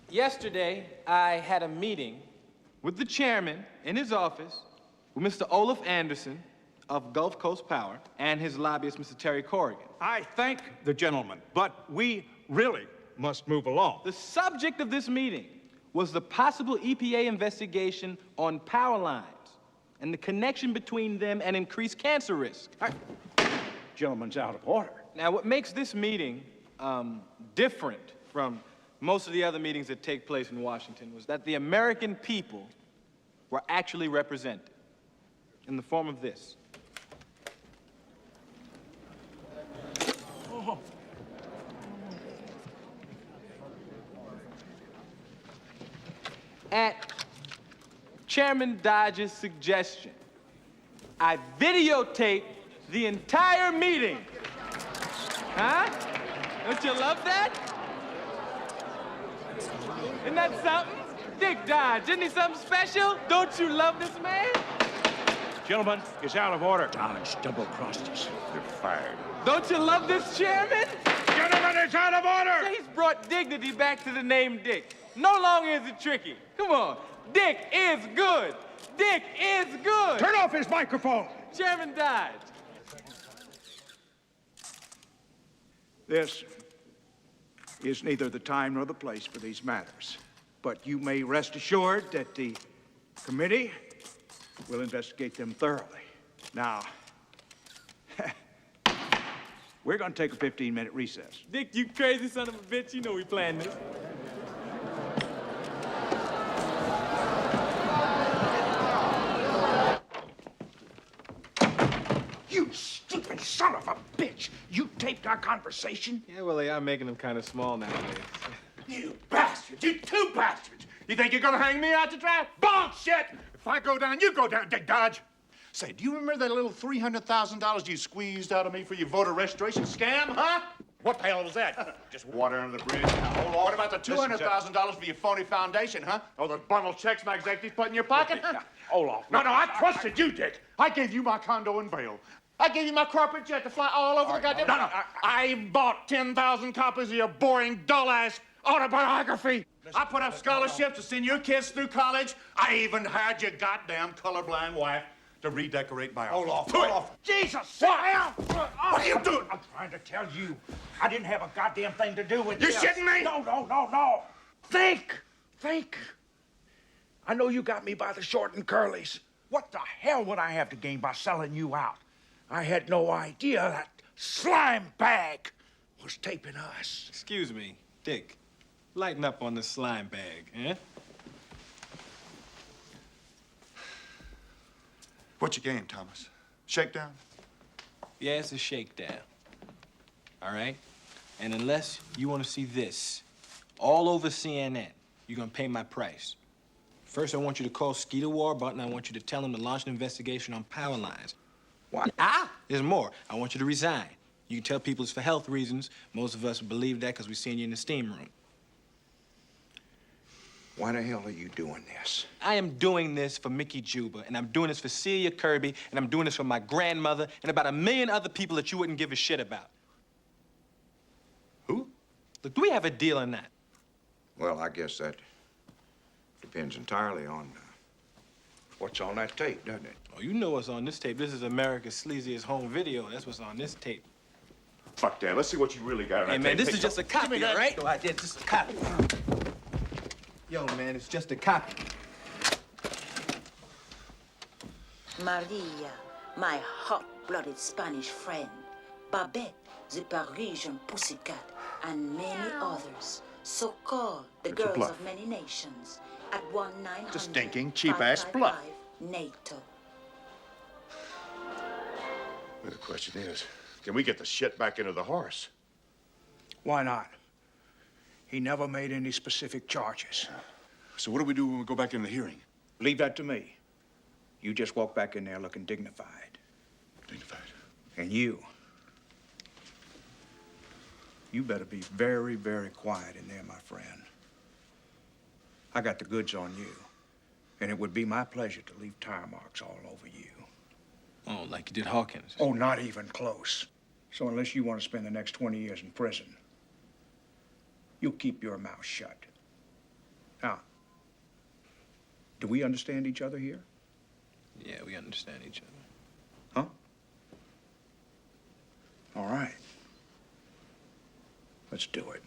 yesterday I had a meeting with the chairman in his office with Mr. Olaf Anderson of Gulf Coast Power and his lobbyist, Mr. Terry Corrigan. I thank the gentleman, but we really must move along. The subject of this meeting was the possible EPA investigation on power lines and the connection between them and increased cancer risk. Gentleman's out of order. Now, what makes this meeting different from most of the other meetings that take place in Washington was that the American people were actually represented in the form of this. At Chairman Dodge's suggestion, I videotaped the entire meeting. Huh? Don't you love that? Isn't that something? Dick Dodge, isn't he something special? Don't you love this man? Gentleman is out of order. Dodge double-crossed us. You're fired. Don't you love this chairman? Gentleman is out of order! He's brought dignity back to the name Dick. No longer is it tricky. Come on. Dick is good. Dick is good. Turn off his microphone. Chairman Dodge. This is neither the time nor the place for these matters. But you may rest assured that the committee will investigate them thoroughly. Now, we're going to take a 15-minute recess. Dick, you crazy son of a bitch. You know we planned this. You stupid son of a bitch! You taped our conversation? Yeah, well, they are making them kind of small nowadays. You bastards! You two bastards! You think you're gonna hang me out to dry? Bullshit! If I go down, you go down, Dick Dodge. Say, do you remember that little $300,000 you squeezed out of me for your voter registration scam, huh? What the hell was that? Just water under the bridge. Now, hold on. What about the $200,000 for your phony foundation, huh? Oh, those bundle checks my executives put in your pocket? Hold on. No, I trusted you, Dick. I gave you my condo in Vail. I gave you my corporate jet to fly all over the goddamn... No, I bought 10,000 copies of your boring, dull-ass autobiography. I put up scholarships to send your kids through college. I even hired your goddamn colorblind wife to redecorate my office. Hold off. Jesus! What? What are you doing? I'm trying to tell you. I didn't have a goddamn thing to do with this. You shitting me? No. Think. I know you got me by the short and curlies. What the hell would I have to gain by selling you out? I had no idea that slime bag was taping us. Excuse me, Dick. Lighten up on the slime bag, eh? What's your game, Thomas? Shakedown? Yeah, it's a shakedown. All right? And unless you want to see this all over CNN, you're going to pay my price. First, I want you to call Skeeter Warburton. I want you to tell him to launch an investigation on power lines. Why? There's more. I want you to resign. You can tell people it's for health reasons. Most of us believe that because we've seen you in the steam room. Why the hell are you doing this? I am doing this for Mickey Juba, and I'm doing this for Celia Kirby, and I'm doing this for my grandmother, and about 1 million other people that you wouldn't give a shit about. Who? Look, do we have a deal on that? Well, I guess that depends entirely on what's on that tape, doesn't it? Oh, you know what's on this tape. This is America's sleaziest home video. That's what's on this tape. Fuck that. Let's see what you really got on Hey, that man, tape. this is just a copy, all right? Go ahead, yeah, just a copy. Yo, man, it's just a copy. Maria, my hot-blooded Spanish friend, Babette, the Parisian pussycat, and many others, so-called the It's a girls bluff. of many nations, at 1-900 It's a stinking, cheap-ass bluff. NATO. Well, the question is, can we get the shit back into the horse? Why not? He never made any specific charges. So what do we do when we go back in the hearing? Leave that to me. You just walk back in there looking dignified. Dignified? And you better be very, very quiet in there, my friend. I got the goods on you, and it would be my pleasure to leave tire marks all over you. Oh, like you did Hawkins? Oh, not even close. So unless you want to spend the next 20 years in prison, you'll keep your mouth shut. Now, do we understand each other here? Yeah, we understand each other. Huh? All right. Let's do it.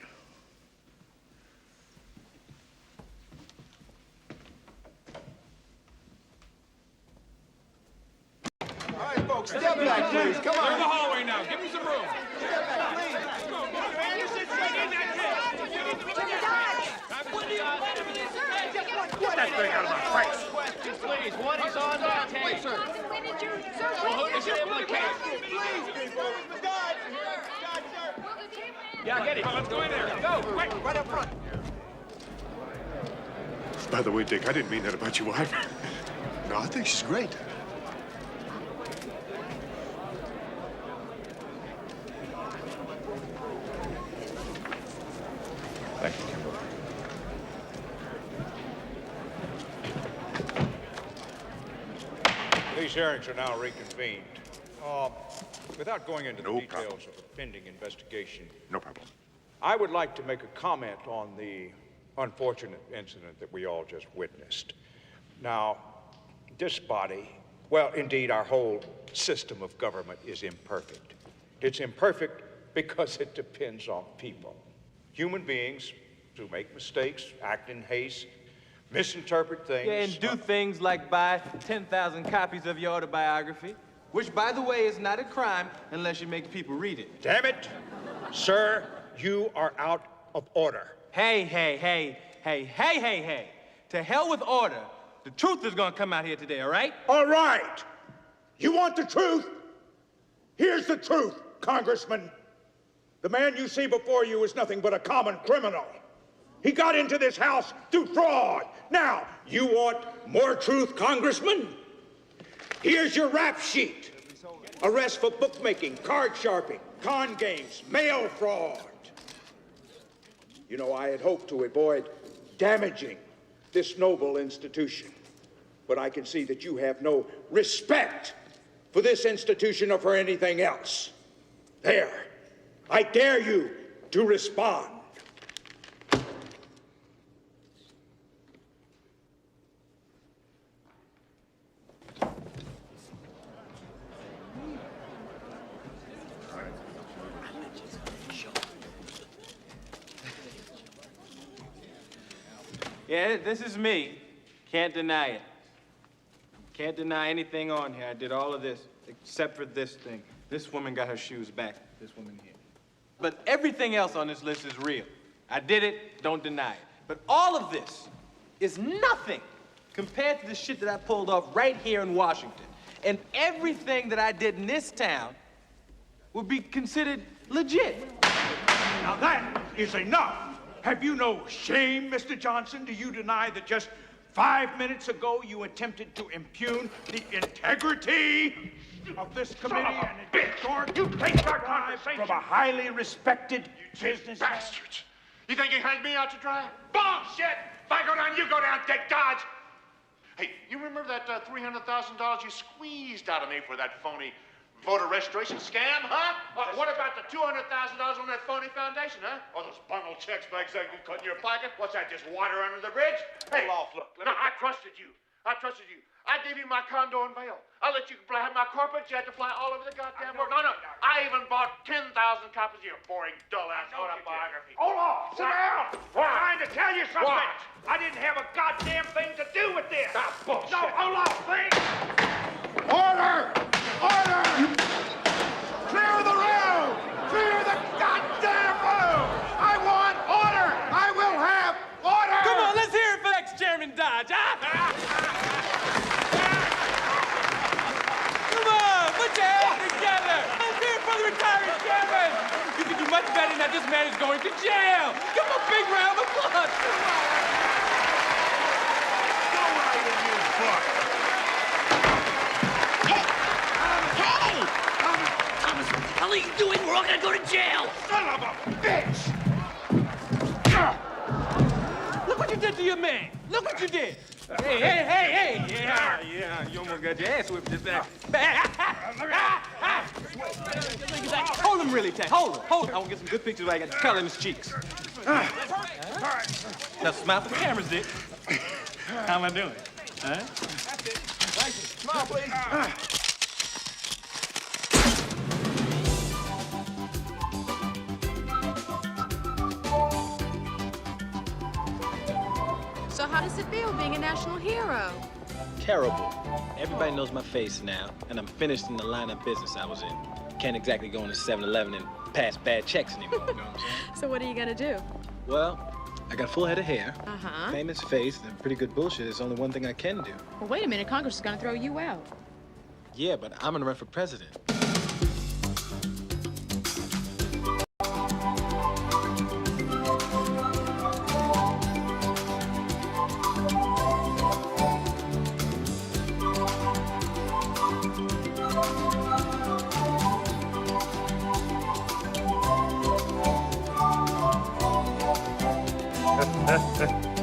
All right, folks, step back, please. Come on. Clear the hallway now. Give me some room. Step back, please. Get that thing out of my face. Questions, please. What is on that tape? Sir. Well, who is it implicated? Yeah, get it. Let's go in there. Go. Quick. Right up front. By the way, Dick, I didn't mean that about your wife. No, I think she's great. Thank you, Kimberly. These hearings are now reconvened. Without going into the details of a pending investigation, No problem. I would like to make a comment on the unfortunate incident that we all just witnessed. Now, this body, well, indeed, our whole system of government is imperfect. It's imperfect because it depends on people. Human beings who make mistakes, act in haste, misinterpret things. Yeah, and do things like buy 10,000 copies of your autobiography, which, by the way, is not a crime unless you make people read it. Damn it, sir, you are out of order. Hey. To hell with order. The truth is gonna come out here today, all right? All right. You want the truth? Here's the truth, Congressman. The man you see before you is nothing but a common criminal. He got into this house through fraud. Now, you want more truth, Congressman? Here's your rap sheet. Arrest for bookmaking, card sharping, con games, mail fraud. You know, I had hoped to avoid damaging this noble institution. But I can see that you have no respect for this institution or for anything else. There. I dare you to respond. Yeah, this is me. Can't deny it. Can't deny anything on here. I did all of this, except for this thing. This woman got her shoes back. This woman here. But everything else on this list is real. I did it, don't deny it. But all of this is nothing compared to the shit that I pulled off right here in Washington. And everything that I did in this town would be considered legit. Now that is enough. Have you no shame, Mr. Johnson? Do you deny that just 5 minutes ago you attempted to impugn the integrity of this committee and extort you take your conversation from a highly respected business Bastards! You think you hang me out to dry? Bullshit! If I go down, you go down, Dick Dodge! Hey, you remember that $300,000 you squeezed out of me for that phony voter registration scam, huh? What about the $200,000 on that phony foundation, huh? Or those bundle checks bags that you cut in your pocket? What's that, just water under the bridge? Hey, look, I trusted you. I gave you my condo in Vail. I let you have my corporate jet to fly all over the goddamn world. No. I even bought 10,000 copies of your boring, dull-ass autobiography. Hold on! Sit down! Why? I'm trying to tell you something! What? I didn't have a goddamn thing to do with this! Bullshit! No, hold on, please! Order! Order! Clear the room! Clear the goddamn room! I want order! I will have order! Come on, let's hear it for ex-Chairman Dodge, huh? Come on, put your hands together! Let's hear it for the retired chairman! You can do much better than that. This man is going to jail! Give him a big round are you doing? We're all gonna go to jail! Son of a bitch! Look what you did to your man. Look what you did. Hey. Yeah. You almost got your ass whipped just there. Hold him really tight. Hold him. I want to get some good pictures where I got the color in his cheeks. Now smile for the cameras, Dick. How am I doing? Huh? Smile, please. So how does it feel being a national hero? Terrible. Everybody knows my face now, and I'm finished in the line of business I was in. Can't exactly go into 7-Eleven and pass bad checks anymore, you know what I'm saying? So what are you gonna do? Well, I got a full head of hair, Uh-huh. famous face, and pretty good bullshit. It's only one thing I can do. Well, wait a minute. Congress is gonna throw you out. Yeah, but I'm gonna run for president. Ha ha ha.